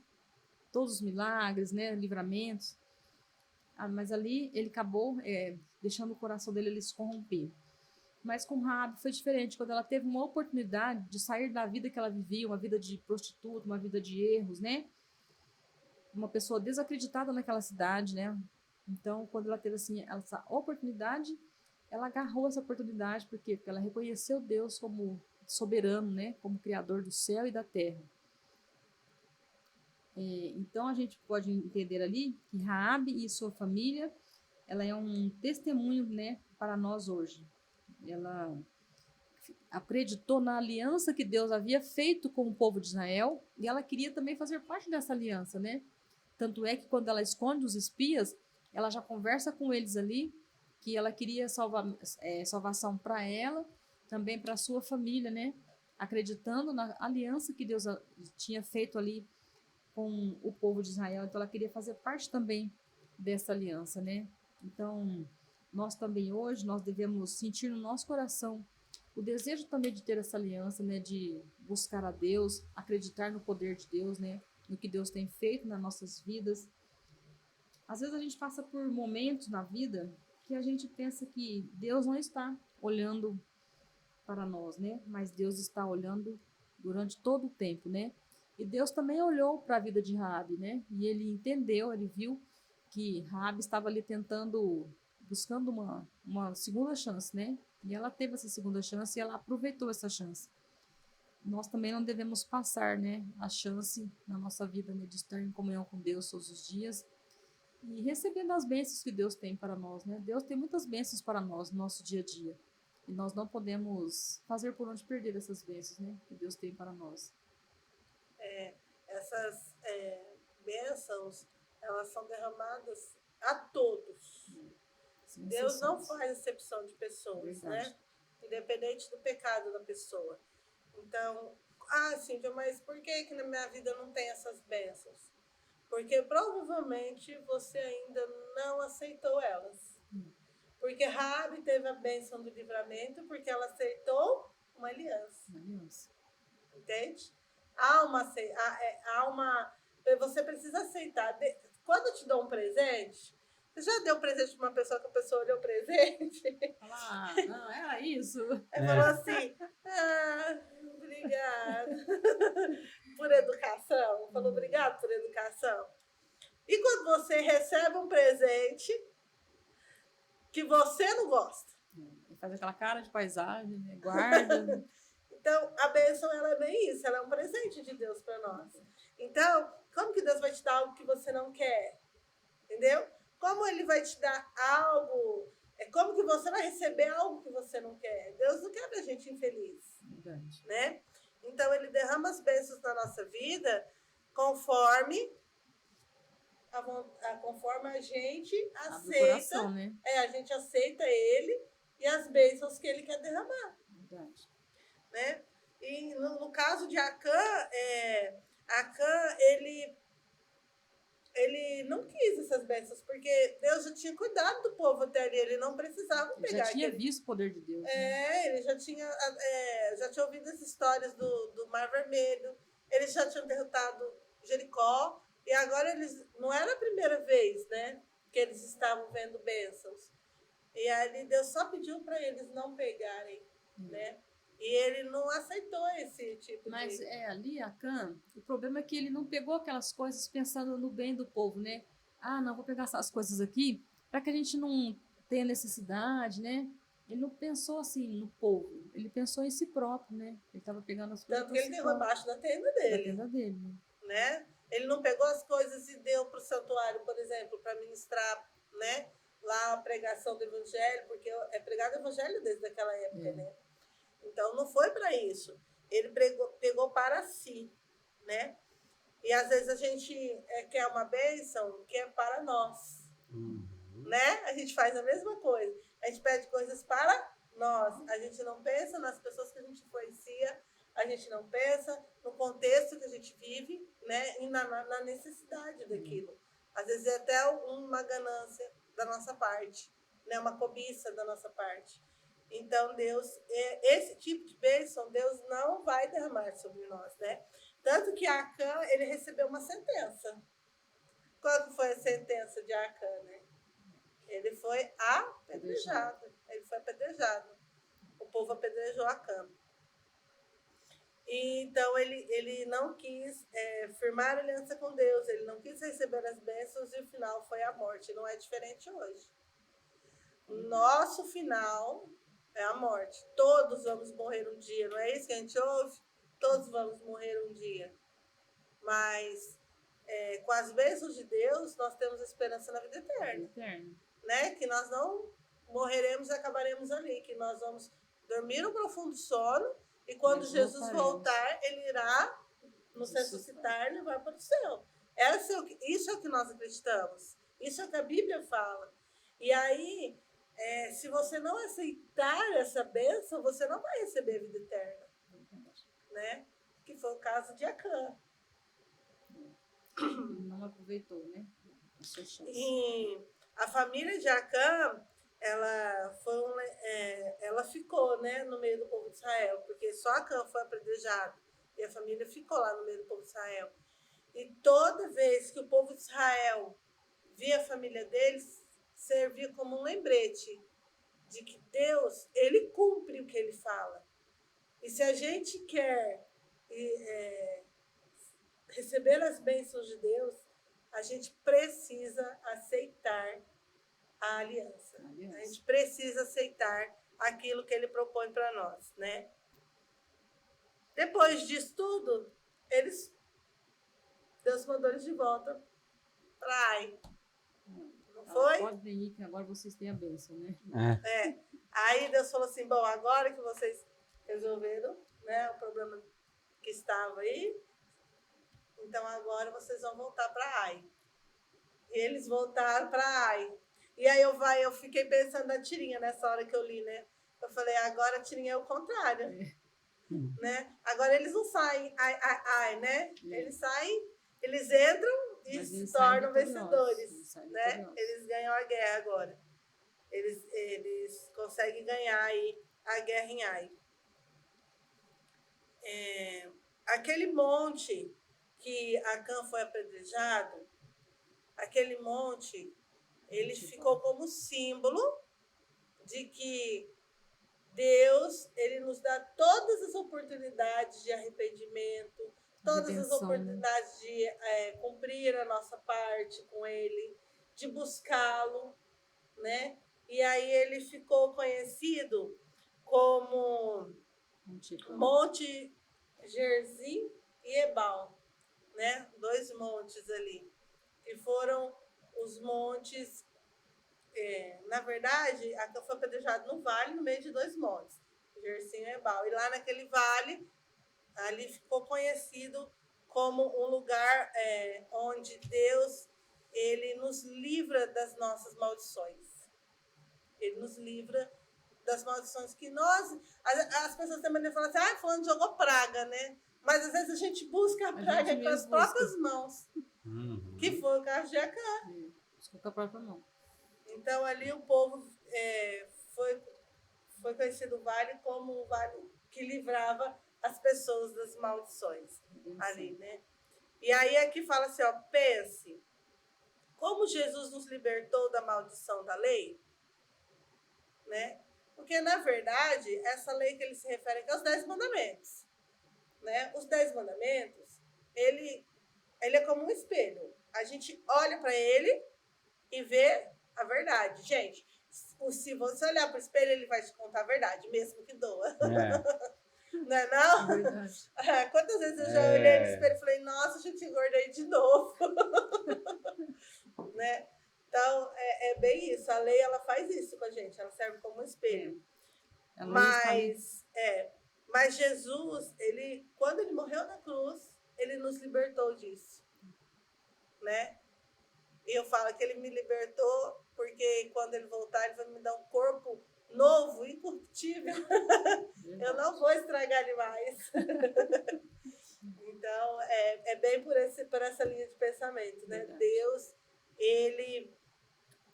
Todos os milagres, né? Livramentos. Mas ali ele acabou deixando o coração dele se corromper. Mas com Raabe foi diferente. Quando ela teve uma oportunidade de sair da vida que ela vivia, uma vida de prostituta, uma vida de erros, né? Uma pessoa desacreditada naquela cidade, né? Então, quando ela teve assim essa oportunidade, ela agarrou essa oportunidade, por quê? Porque ela reconheceu Deus como soberano, né? Como criador do céu e da terra. Então, a gente pode entender ali que Raabe e sua família, ela é um testemunho, né, para nós hoje. Ela acreditou na aliança que Deus havia feito com o povo de Israel e ela queria também fazer parte dessa aliança, né? Tanto é que quando ela esconde os espias, ela já conversa com eles ali que ela queria salvação para ela, também para a sua família, né? Acreditando na aliança que Deus tinha feito ali com o povo de Israel. Então, ela queria fazer parte também dessa aliança, né? Então, nós também hoje, nós devemos sentir no nosso coração o desejo também de ter essa aliança, né? De buscar a Deus, acreditar no poder de Deus, né? No que Deus tem feito nas nossas vidas. Às vezes a gente passa por momentos na vida que a gente pensa que Deus não está olhando para nós, né? Mas Deus está olhando durante todo o tempo, né? E Deus também olhou para a vida de Raabe, né? E ele entendeu, ele viu que Raabe estava ali buscando uma segunda chance, né? E ela teve essa segunda chance e ela aproveitou essa chance. Nós também não devemos passar, né, a chance na nossa vida, né, de estar em comunhão com Deus todos os dias e recebendo as bênçãos que Deus tem para nós, né? Deus tem muitas bênçãos para nós no nosso dia a dia. E nós não podemos fazer por onde perder essas bênçãos, né, que Deus tem para nós. Essas bênçãos, elas são derramadas a todos. Sem Deus não exceções. faz exceção de pessoas, Verdade. né? Independente do pecado da pessoa. Então, Cíntia, mas por que na minha vida não tem essas bênçãos? Porque provavelmente você ainda não aceitou elas. Porque Raabe teve a bênção do livramento porque ela aceitou uma aliança. Uma aliança. Entende? Você precisa aceitar. Quando eu te dou um presente, você já deu presente para uma pessoa que a pessoa olhou o presente? Não, era isso. Aí falou assim, obrigada por educação. Falou, obrigado por educação. E quando você recebe um presente que você não gosta? Faz aquela cara de paisagem, né? Guarda. Então, a bênção, ela é bem isso. Ela é um presente de Deus para nós. Então, como que Deus vai te dar algo que você não quer? Entendeu? Como ele vai te dar algo... como que você vai receber algo que você não quer? Deus não quer ver a gente infeliz. Verdade. Né? Então, ele derrama as bênçãos na nossa vida conforme a gente Abre o aceita. coração, né? A gente aceita ele e as bênçãos que ele quer derramar. Verdade. Né? E no caso de Acã, ele não quis essas bênçãos, porque Deus já tinha cuidado do povo até ali, ele não precisava Ele pegar. já tinha visto o poder de Deus. Ele já tinha ouvido as histórias do Mar Vermelho, eles já tinham derrotado Jericó, e agora não era a primeira vez, né, que eles estavam vendo bênçãos. E aí Deus só pediu para eles não pegarem, né? E ele não aceitou esse tipo Mas de... ali, Acã, o problema é que ele não pegou aquelas coisas pensando no bem do povo, né? Não, vou pegar essas coisas aqui para que a gente não tenha necessidade, né? Ele não pensou assim no povo, ele pensou em si próprio, né? Ele estava pegando as coisas. Tanto que ele derrubou embaixo da tenda dele. Né? Ele não pegou as coisas e deu para o santuário, por exemplo, para ministrar, né? Lá a pregação do evangelho, porque é pregado o evangelho desde aquela época, né? Então, não foi para isso. Ele pegou para si, né? E às vezes a gente quer uma bênção que é para nós, né? A gente faz a mesma coisa. A gente pede coisas para nós. A gente não pensa nas pessoas que a gente influencia, a gente não pensa no contexto que a gente vive, né? E na necessidade daquilo. Às vezes é até uma ganância da nossa parte, né? Uma cobiça da nossa parte. Então, Deus, esse tipo de bênção, Deus não vai derramar sobre nós, né? Tanto que Acã, ele recebeu uma sentença. Qual que foi a sentença de Acã, né? Ele foi apedrejado. Ele foi apedrejado. O povo apedrejou Acã. E, então, ele não quis firmar aliança com Deus, ele não quis receber as bênçãos e o final foi a morte. Não é diferente hoje. Nosso final é a morte. Todos vamos morrer um dia, não é isso que a gente ouve? Todos vamos morrer um dia. Mas com as bênçãos de Deus, nós temos esperança na vida eterna. Né? Que nós não morreremos e acabaremos ali, que nós vamos dormiram profundo sono, e quando Mas Jesus voltaremos. voltar, ele irá nos ressuscitar e levar para o céu. Isso é o que nós acreditamos. Isso é o que a Bíblia fala. E aí, se você não aceitar essa bênção, você não vai receber a vida eterna, né? Que foi o caso de Acã. Ele não aproveitou, né? A sua chance. E a família de Acã, ela ficou, né, no meio do povo de Israel, porque só Acã foi apedrejado e a família ficou lá no meio do povo de Israel. E toda vez que o povo de Israel via a família deles, servia como um lembrete de que Deus, ele cumpre o que ele fala. E se a gente quer receber as bênçãos de Deus, a gente precisa aceitar a aliança. A gente precisa aceitar aquilo que ele propõe para nós, né? Depois disso tudo, Deus mandou eles de volta para Ai. Não foi? Pode vir que agora vocês têm a bênção, né? Aí Deus falou assim, bom, agora que vocês resolveram, né, o problema que estava aí, então agora vocês vão voltar para Ai. E eles voltaram para Ai. E aí eu fiquei pensando na tirinha nessa hora que eu li, né? Eu falei, agora a tirinha é o contrário. Né? Agora eles não saem ai, né? Eles saem, eles entram e se tornam vencedores. Né? Eles ganham a guerra agora. Eles conseguem ganhar aí a guerra em Ai. Aquele monte que Acã foi apedrejado, aquele monte, ele ficou como símbolo de que Deus, ele nos dá todas as oportunidades de arrependimento, todas as oportunidades de cumprir a nossa parte com ele, de buscá-lo, né? E aí ele ficou conhecido como Monte Gerizim e Ebal, né? 2 montes ali, que foram os montes. Na verdade, Acã foi apedrejado no vale, no meio de 2 montes, Gerizim e Ebal. E lá naquele vale, ali ficou conhecido como um lugar onde Deus, ele nos livra das nossas maldições. Ele nos livra das maldições que nós... As pessoas também falam assim, fulano jogou praga, né? Mas às vezes a gente busca a praga com as próprias mãos. Que foi o caso de Acã. Buscou com a própria mão. Então ali o povo foi conhecido o vale como o vale que livrava as pessoas das maldições. Ali, né? E aí aqui fala assim, ó, pense, como Jesus nos libertou da maldição da lei, né? Porque, na verdade, essa lei que ele se refere aqui é os 10 mandamentos. Né? Os 10 mandamentos, ele é como um espelho. A gente olha para ele e vê a verdade. Gente, se você olhar para o espelho, ele vai te contar a verdade, mesmo que doa. Não é não? É verdade. Quantas vezes eu já olhei no espelho e falei, nossa, a gente engordei de novo. Né? Então, é bem isso. A lei, ela faz isso com a gente. Ela serve como um espelho. Mas Jesus, quando ele morreu na cruz, ele nos libertou disso. Né? E eu falo que ele me libertou porque quando ele voltar, ele vai me dar um corpo novo, incorruptível. Eu não vou estragar demais. Então, é bem por essa linha de pensamento, né? Verdade. Deus, ele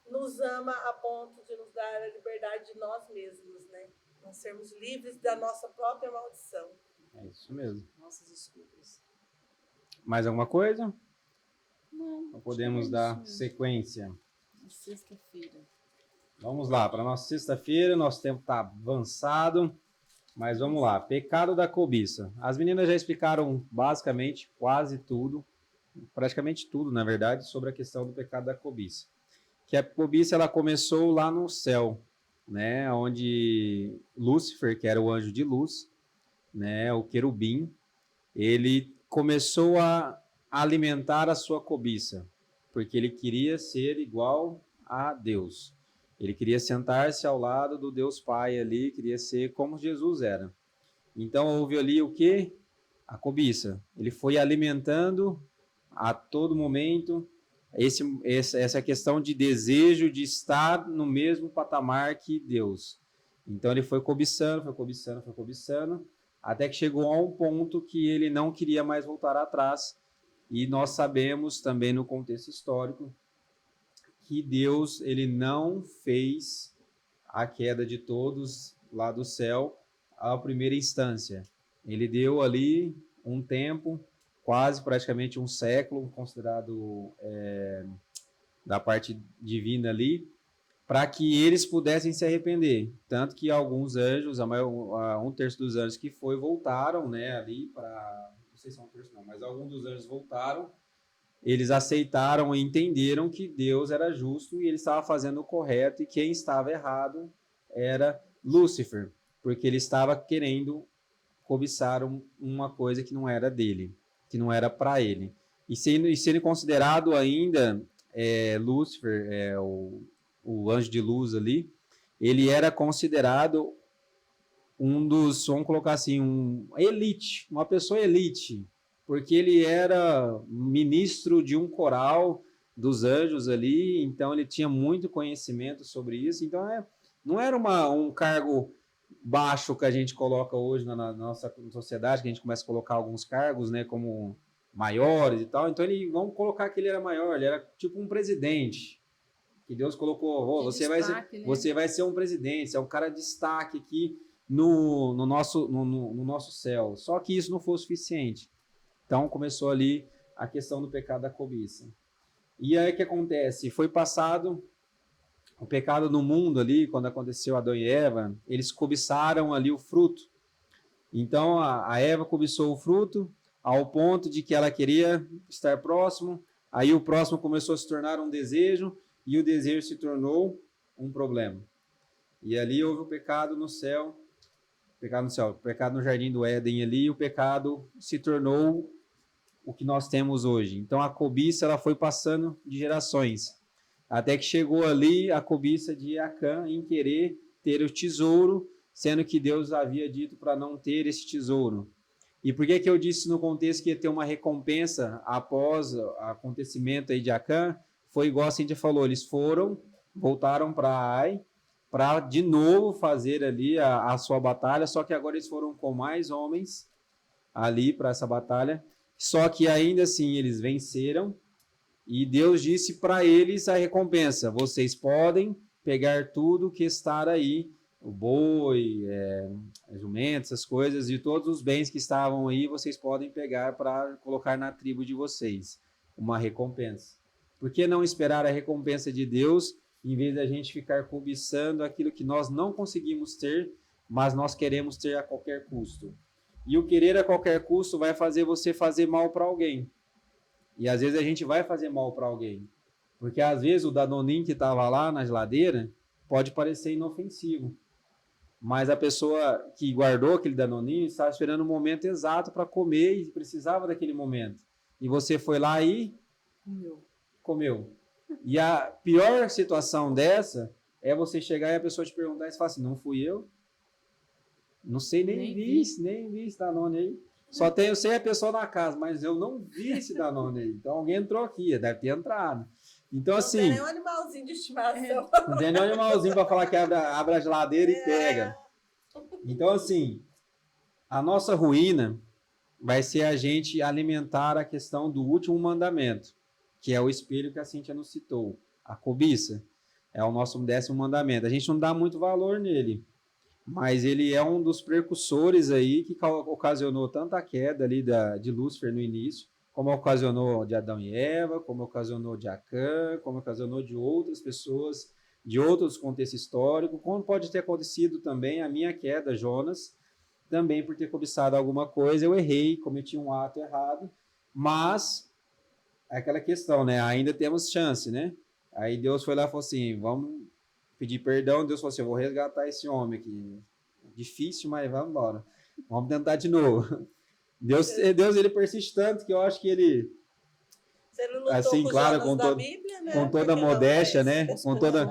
nos ama a ponto de nos dar a liberdade de nós mesmos, né? Nós sermos livres da nossa própria maldição. É isso mesmo. Nossas escolhas. Mais alguma coisa? Não. Podemos dar sequência. Sexta-feira. Vamos lá, para a nossa sexta-feira, nosso tempo está avançado, mas vamos lá. Pecado da cobiça. As meninas já explicaram basicamente quase tudo, praticamente tudo, na verdade, sobre a questão do pecado da cobiça. Que a cobiça ela começou lá no céu, né, onde Lúcifer, que era o anjo de luz, né, o querubim, ele começou a alimentar a sua cobiça, porque ele queria ser igual a Deus. Ele queria sentar-se ao lado do Deus Pai ali, queria ser como Jesus era. Então houve ali o quê? A cobiça. Ele foi alimentando a todo momento essa questão de desejo de estar no mesmo patamar que Deus. Então ele foi cobiçando, até que chegou a um ponto que ele não queria mais voltar atrás. E nós sabemos também no contexto histórico que Deus ele não fez a queda de todos lá do céu à primeira instância. Ele deu ali um tempo, quase praticamente um século, considerado da parte divina ali, para que eles pudessem se arrepender. Tanto que alguns anjos, um terço dos anjos que voltaram, né, ali para... Não sei se é um terço não, mas alguns dos anjos voltaram, eles aceitaram e entenderam que Deus era justo e ele estava fazendo o correto, e quem estava errado era Lúcifer, porque ele estava querendo cobiçar uma coisa que não era dele, que não era para ele. E sendo considerado ainda Lúcifer, o anjo de luz ali, ele era considerado um dos, vamos colocar assim, uma pessoa elite, porque ele era ministro de um coral dos anjos ali, então ele tinha muito conhecimento sobre isso, então não era um cargo baixo que a gente coloca hoje na nossa sociedade, que a gente começa a colocar alguns cargos, né, como maiores e tal. Então vamos colocar que ele era maior, ele era tipo um presidente, que Deus colocou, você vai ser um presidente, você é um cara de destaque aqui no nosso céu. Só que isso não foi o suficiente. Então começou ali a questão do pecado da cobiça. E aí o que acontece? Foi passado o pecado no mundo ali, quando aconteceu Adão e Eva, eles cobiçaram ali o fruto. Então a Eva cobiçou o fruto ao ponto de que ela queria estar próximo, aí o próximo começou a se tornar um desejo, e o desejo se tornou um problema. E ali houve o pecado no céu, o pecado no jardim do Éden ali, e o pecado se tornou o que nós temos hoje. Então a cobiça ela foi passando de gerações, até que chegou ali a cobiça de Acã em querer ter o tesouro, sendo que Deus havia dito para não ter esse tesouro. E por que eu disse no contexto que ia ter uma recompensa após o acontecimento aí de Acã? Foi igual a Cíntia falou, eles voltaram para Ai, para de novo fazer ali a sua batalha, só que agora eles foram com mais homens ali para essa batalha, só que ainda assim eles venceram, e Deus disse para eles a recompensa: vocês podem pegar tudo que está aí, o boi, jumento, essas coisas, e todos os bens que estavam aí, vocês podem pegar para colocar na tribo de vocês, uma recompensa. Por que não esperar a recompensa de Deus, em vez da gente ficar cobiçando aquilo que nós não conseguimos ter, mas nós queremos ter a qualquer custo? E o querer a qualquer custo vai fazer você fazer mal para alguém. E às vezes a gente vai fazer mal para alguém. Porque às vezes o danoninho que estava lá na geladeira pode parecer inofensivo. Mas a pessoa que guardou aquele danoninho estava esperando o momento exato para comer e precisava daquele momento. E você foi lá e comeu. E a pior situação dessa é você chegar e a pessoa te perguntar e você fala assim: não fui eu? Não sei, nem vi esse Danone aí. Só sei a pessoa na casa, mas eu não vi esse Danone aí. Então alguém entrou aqui, deve ter entrado. Então, assim. Não tem nenhum animalzinho de estimação. Não tem nenhum animalzinho para falar que abre a geladeira e pega. Então, assim, a nossa ruína vai ser a gente alimentar a questão do último mandamento, que é o espelho que a Cíntia nos citou. A cobiça é o nosso 10º mandamento. A gente não dá muito valor nele, mas ele é um dos precursores aí que ocasionou tanta queda ali de Lúcifer no início, como ocasionou de Adão e Eva, como ocasionou de Acã, como ocasionou de outras pessoas, de outros contextos históricos, como pode ter acontecido também a minha queda, Jonas, também por ter cobiçado alguma coisa, eu errei, cometi um ato errado, mas é aquela questão, né? Ainda temos chance, né? Aí Deus foi lá e falou assim: vamos pedir perdão. Deus falou assim: eu vou resgatar esse homem aqui. Difícil, mas vamos embora. Vamos tentar de novo. Deus ele persiste tanto que eu acho que ele... Você não lutou assim, com claro, Jonas da Bíblia, né? com toda a modéstia, né? Com toda...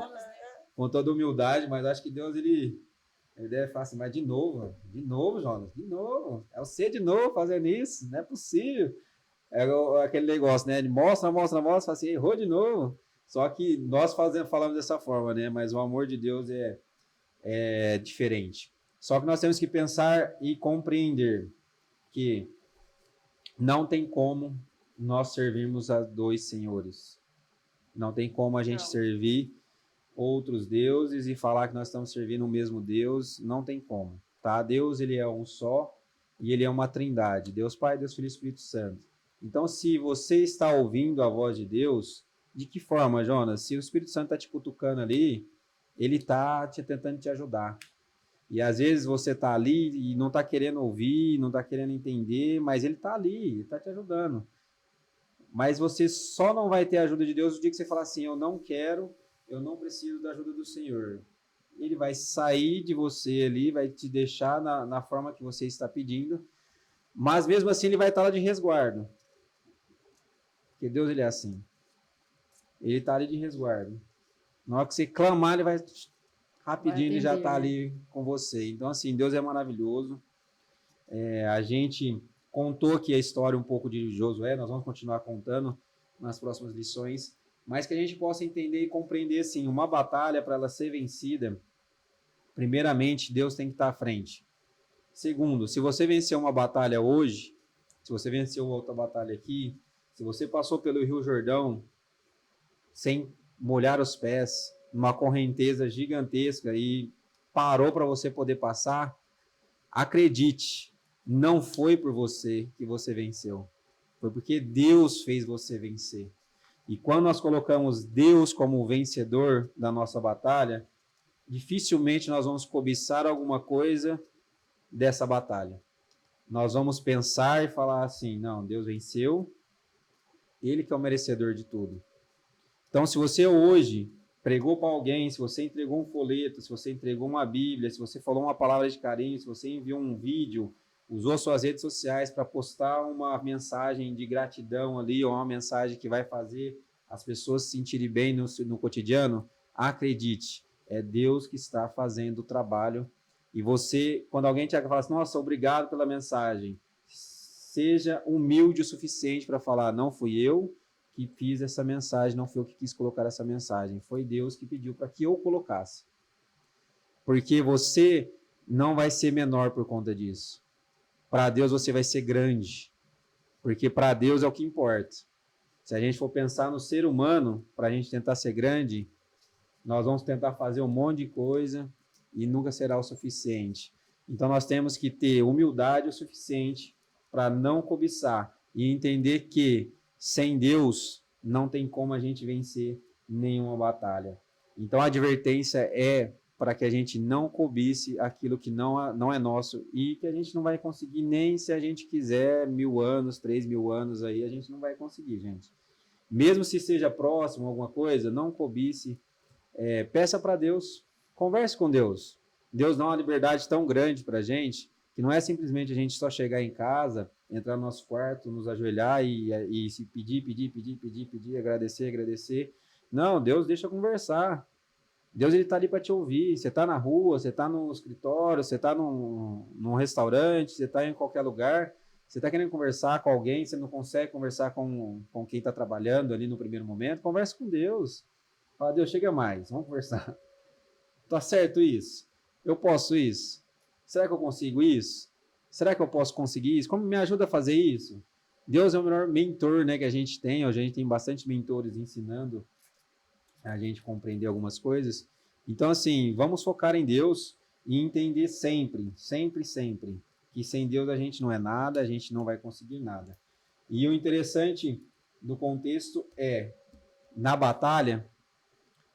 com toda humildade, mas acho que Deus, ele deve falar assim, mas de novo, Jonas, de novo, é você de novo fazendo isso, não é possível. Aquele negócio, né? Ele mostra, fala assim, errou de novo. Só que nós falamos dessa forma, né? Mas o amor de Deus é diferente. Só que nós temos que pensar e compreender que não tem como nós servirmos a dois senhores. Não tem como a gente servir outros deuses e falar que nós estamos servindo o mesmo Deus. Não tem como, tá? Deus, ele é um só e ele é uma trindade. Deus Pai, Deus Filho e Espírito Santo. Então, se você está ouvindo a voz de Deus, de que forma, Jonas? Se o Espírito Santo está te cutucando ali, ele está tentando te ajudar. E às vezes você está ali e não está querendo ouvir, não está querendo entender, mas ele está ali, ele está te ajudando. Mas você só não vai ter a ajuda de Deus no dia que você falar assim, eu não quero, eu não preciso da ajuda do Senhor. Ele vai sair de você ali, vai te deixar na forma que você está pedindo, mas mesmo assim ele vai estar lá de resguardo. Porque Deus, ele é assim. Ele está ali de resguardo. Na hora que você clamar, ele vai rapidinho, ele já está ali com você. Então, assim, Deus é maravilhoso. A gente contou aqui a história um pouco de Josué, nós vamos continuar contando nas próximas lições, mas que a gente possa entender e compreender, assim, uma batalha, para ela ser vencida, primeiramente, Deus tem que estar à frente. Segundo, se você venceu uma batalha hoje, se você venceu outra batalha aqui, se você passou pelo Rio Jordão sem molhar os pés, numa correnteza gigantesca e parou para você poder passar, acredite, não foi por você que você venceu. Foi porque Deus fez você vencer. E quando nós colocamos Deus como o vencedor da nossa batalha, dificilmente nós vamos cobiçar alguma coisa dessa batalha. Nós vamos pensar e falar assim, não, Deus venceu, ele que é o merecedor de tudo. Então, se você hoje pregou para alguém, se você entregou um folheto, se você entregou uma Bíblia, se você falou uma palavra de carinho, se você enviou um vídeo, usou suas redes sociais para postar uma mensagem de gratidão ali, ou uma mensagem que vai fazer as pessoas se sentirem bem no cotidiano, acredite, é Deus que está fazendo o trabalho. E você, quando alguém te fala assim, nossa, obrigado pela mensagem, seja humilde o suficiente para falar, não fui eu que fiz essa mensagem, não foi eu que quis colocar essa mensagem, foi Deus que pediu para que eu colocasse. Porque você não vai ser menor por conta disso. Para Deus você vai ser grande, porque para Deus é o que importa. Se a gente for pensar no ser humano, para a gente tentar ser grande, nós vamos tentar fazer um monte de coisa e nunca será o suficiente. Então nós temos que ter humildade o suficiente para não cobiçar e entender que sem Deus não tem como a gente vencer nenhuma batalha. Então a advertência é para que a gente não cobice aquilo que não é nosso e que a gente não vai conseguir nem se a gente quiser 1000 anos, 3000 anos aí, a gente não vai conseguir, gente. Mesmo se seja próximo alguma coisa, não cobice, peça para Deus, converse com Deus. Deus dá uma liberdade tão grande para a gente que não é simplesmente a gente só chegar em casa, entrar no nosso quarto, nos ajoelhar e se pedir, agradecer. Não, Deus deixa conversar. Deus está ali para te ouvir. Você está na rua, você está no escritório, você está num restaurante, você está em qualquer lugar, você está querendo conversar com alguém, você não consegue conversar com quem está trabalhando ali no primeiro momento, converse com Deus. Fala, Deus, chega mais, vamos conversar. Tá certo isso? Eu posso isso? Será que eu consigo isso? Será que eu posso conseguir isso? Como me ajuda a fazer isso? Deus é o melhor mentor, né, que a gente tem. A gente tem bastante mentores ensinando a gente compreender algumas coisas. Então, assim, vamos focar em Deus e entender sempre, que sem Deus a gente não é nada, a gente não vai conseguir nada. E o interessante do contexto é, na batalha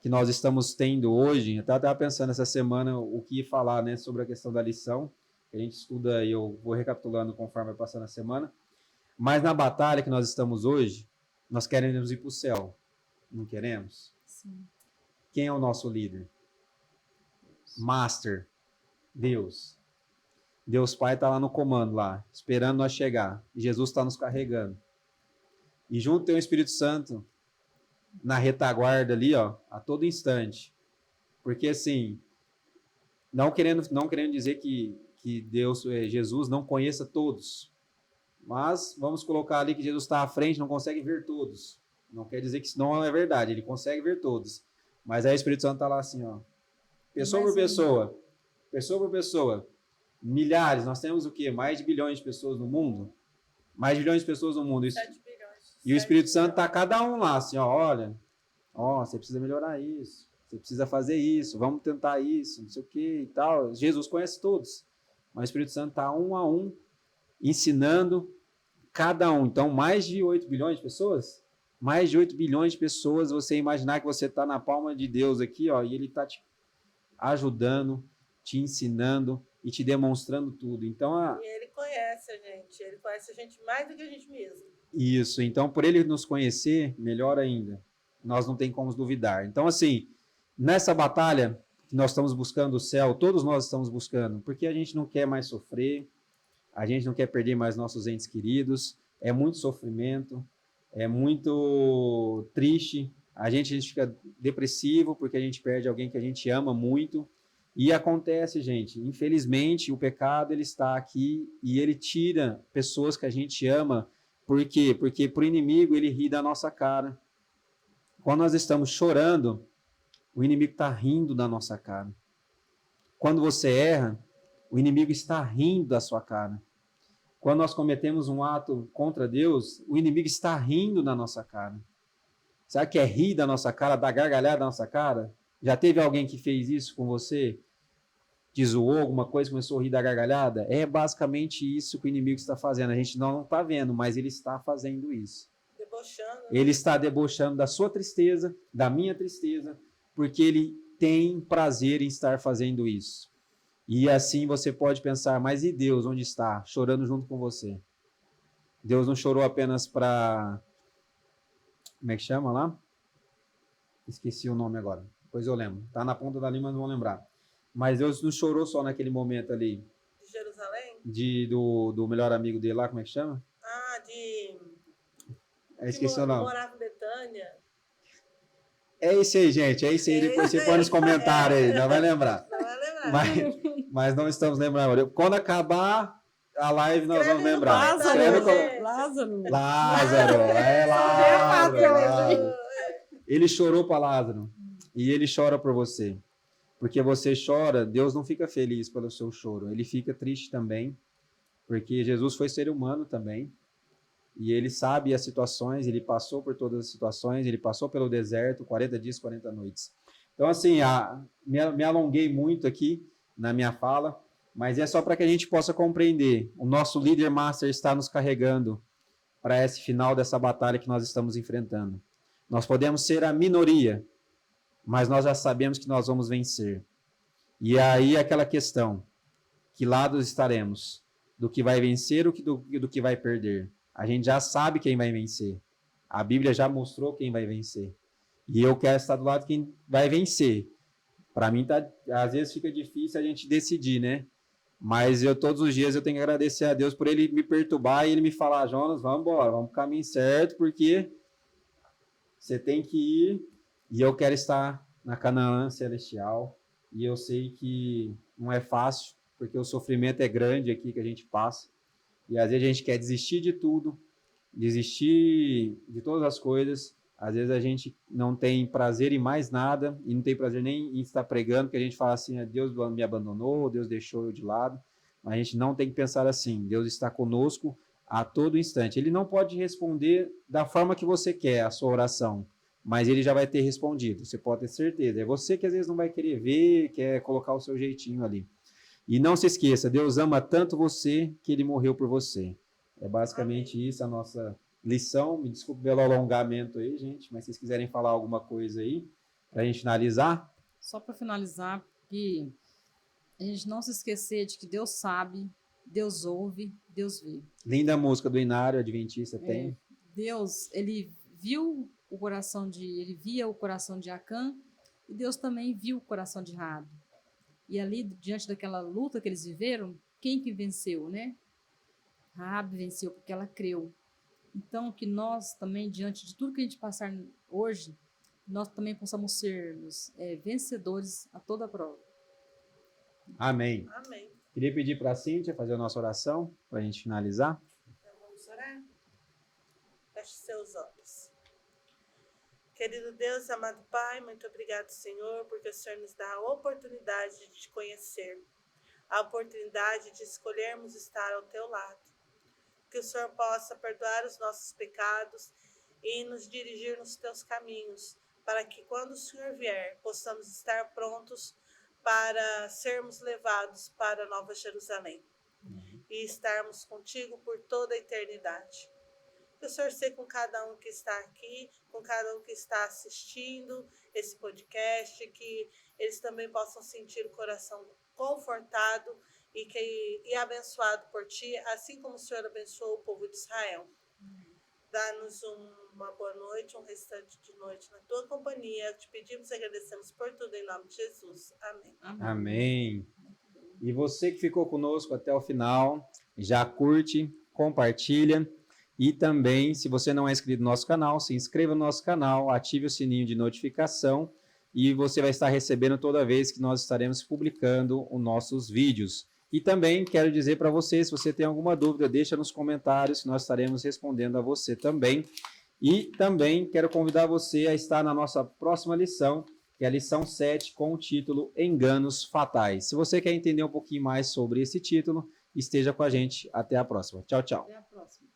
que nós estamos tendo hoje, eu estava pensando essa semana o que falar, né, sobre a questão da lição, que a gente estuda e eu vou recapitulando conforme vai passando a semana, mas na batalha que nós estamos hoje, nós queremos ir para o céu, não queremos? Sim. Quem é o nosso líder? Master, Deus. Deus Pai está lá no comando, lá, esperando nós chegar. E Jesus está nos carregando. E junto tem o Espírito Santo na retaguarda ali, ó, a todo instante. Porque, assim, não querendo dizer que Deus, Jesus, não conheça todos. Mas vamos colocar ali que Jesus está à frente, não consegue ver todos. Não quer dizer que isso não é verdade, ele consegue ver todos. Mas aí o Espírito Santo está lá assim, ó. Pessoa por pessoa. Pessoa por pessoa. Milhares, nós temos o quê? Mais de bilhões de pessoas no mundo? Mais de bilhões de pessoas no mundo. 7 bilhões. E o Espírito Santo está cada um lá, assim, ó, olha, ó, você precisa melhorar isso, você precisa fazer isso, vamos tentar isso, não sei o que e tal. Jesus conhece todos, mas o Espírito Santo está um a um, ensinando cada um. Então, mais de 8 bilhões de pessoas? Mais de 8 bilhões de pessoas, você imaginar que você está na palma de Deus aqui, ó, e ele está te ajudando, te ensinando e te demonstrando tudo. Então, E ele conhece a gente mais do que a gente mesmo. isso, então por ele nos conhecer, melhor ainda, nós não tem como duvidar. Então, assim, nessa batalha que nós estamos buscando o céu, todos nós estamos buscando, porque a gente não quer mais sofrer, a gente não quer perder mais nossos entes queridos, é muito sofrimento, é muito triste, a gente fica depressivo porque a gente perde alguém que a gente ama muito, e acontece, gente, infelizmente o pecado ele está aqui e ele tira pessoas que a gente ama. Por quê? Porque para o inimigo ele ri da nossa cara. Quando nós estamos chorando, o inimigo está rindo da nossa cara. Quando você erra, o inimigo está rindo da sua cara. Quando nós cometemos um ato contra Deus, o inimigo está rindo da nossa cara. Sabe o que é rir da nossa cara, dar gargalhada da nossa cara? Já teve alguém que fez isso com você? Te zoou alguma coisa, começou a rir da gargalhada? É basicamente isso que o inimigo está fazendo. A gente não está vendo, mas ele está fazendo isso. Debochando. Ele está debochando da sua tristeza, da minha tristeza, porque ele tem prazer em estar fazendo isso. E assim você pode pensar, mas e Deus, onde está? Chorando junto com você. Deus não chorou apenas para... Como é que chama lá? Esqueci o nome agora. Depois eu lembro. Está na ponta da língua, mas não vou lembrar. Mas Deus não chorou só naquele momento ali. De Jerusalém? Do melhor amigo dele lá, como é que chama? Esqueci o nome. Morava em Betânia. É isso aí, gente. É isso aí. Depois você põe nos comentários aí. Não vai lembrar. Não vai lembrar. Mas não estamos lembrando. Quando acabar a live, nós vamos lembrar. Lázaro. Lázaro. Ele chorou para Lázaro. E ele chora por você. Porque você chora, Deus não fica feliz pelo seu choro. Ele fica triste também. Porque Jesus foi ser humano também. E ele sabe as situações, ele passou por todas as situações, ele passou pelo deserto, 40 dias, 40 noites. Então, assim, me alonguei muito aqui na minha fala, mas é só para que a gente possa compreender. O nosso líder master está nos carregando para esse final dessa batalha que nós estamos enfrentando. Nós podemos ser a minoria, mas nós já sabemos que nós vamos vencer. E aí aquela questão, que lados estaremos? Do que vai vencer ou do que vai perder? A gente já sabe quem vai vencer. A Bíblia já mostrou quem vai vencer. E eu quero estar do lado de quem vai vencer. Para mim, às vezes fica difícil a gente decidir, né? Mas todos os dias eu tenho que agradecer a Deus por ele me perturbar e ele me falar, Jonas, vamos embora, vamos para o caminho certo, porque você tem que ir e eu quero estar na Canaã celestial. E eu sei que não é fácil, porque o sofrimento é grande aqui que a gente passa. E às vezes a gente quer desistir de tudo, desistir de todas as coisas. Às vezes a gente não tem prazer em mais nada e não tem prazer nem em estar pregando, porque a gente fala assim, Deus me abandonou, Deus deixou eu de lado. Mas a gente não tem que pensar assim, Deus está conosco a todo instante. Ele não pode responder da forma que você quer a sua oração, mas ele já vai ter respondido, você pode ter certeza. É você que às vezes não vai querer ver, quer colocar o seu jeitinho ali. E não se esqueça, Deus ama tanto você que ele morreu por você. É basicamente isso a nossa lição. Me desculpe pelo alongamento aí, gente, mas se vocês quiserem falar alguma coisa aí, para a gente finalizar. Só para finalizar, que a gente não se esquecer de que Deus sabe, Deus ouve, Deus vê. Linda música do Inário Adventista tem. Deus, ele via o coração de Acã e Deus também viu o coração de Raabe. E ali, diante daquela luta que eles viveram, quem que venceu, né? Raabe venceu porque ela creu. Então, que nós também, diante de tudo que a gente passar hoje, nós também possamos sermos vencedores a toda a prova. Amém. Amém. Queria pedir para a Cíntia fazer a nossa oração, para a gente finalizar. Então vamos orar? Feche seus olhos. Querido Deus, amado Pai, muito obrigado, Senhor, porque o Senhor nos dá a oportunidade de te conhecer, a oportunidade de escolhermos estar ao teu lado. Que o Senhor possa perdoar os nossos pecados e nos dirigir nos teus caminhos, para que quando o Senhor vier, possamos estar prontos para sermos levados para a Nova Jerusalém e estarmos contigo por toda a eternidade. Que o Senhor seja com cada um que está aqui, com cada um que está assistindo esse podcast, que eles também possam sentir o coração confortado e abençoado por ti, assim como o Senhor abençoou o povo de Israel. Dá-nos uma boa noite, um restante de noite na tua companhia. Te pedimos e agradecemos por tudo em nome de Jesus. Amém. Amém. E você que ficou conosco até o final, já curte, compartilha. E também, se você não é inscrito no nosso canal, se inscreva no nosso canal, ative o sininho de notificação e você vai estar recebendo toda vez que nós estaremos publicando os nossos vídeos. E também quero dizer para você, se você tem alguma dúvida, deixa nos comentários que nós estaremos respondendo a você também. E também quero convidar você a estar na nossa próxima lição, que é a lição 7, com o título Enganos Fatais. Se você quer entender um pouquinho mais sobre esse título, esteja com a gente. Até a próxima. Tchau, tchau. Até a próxima.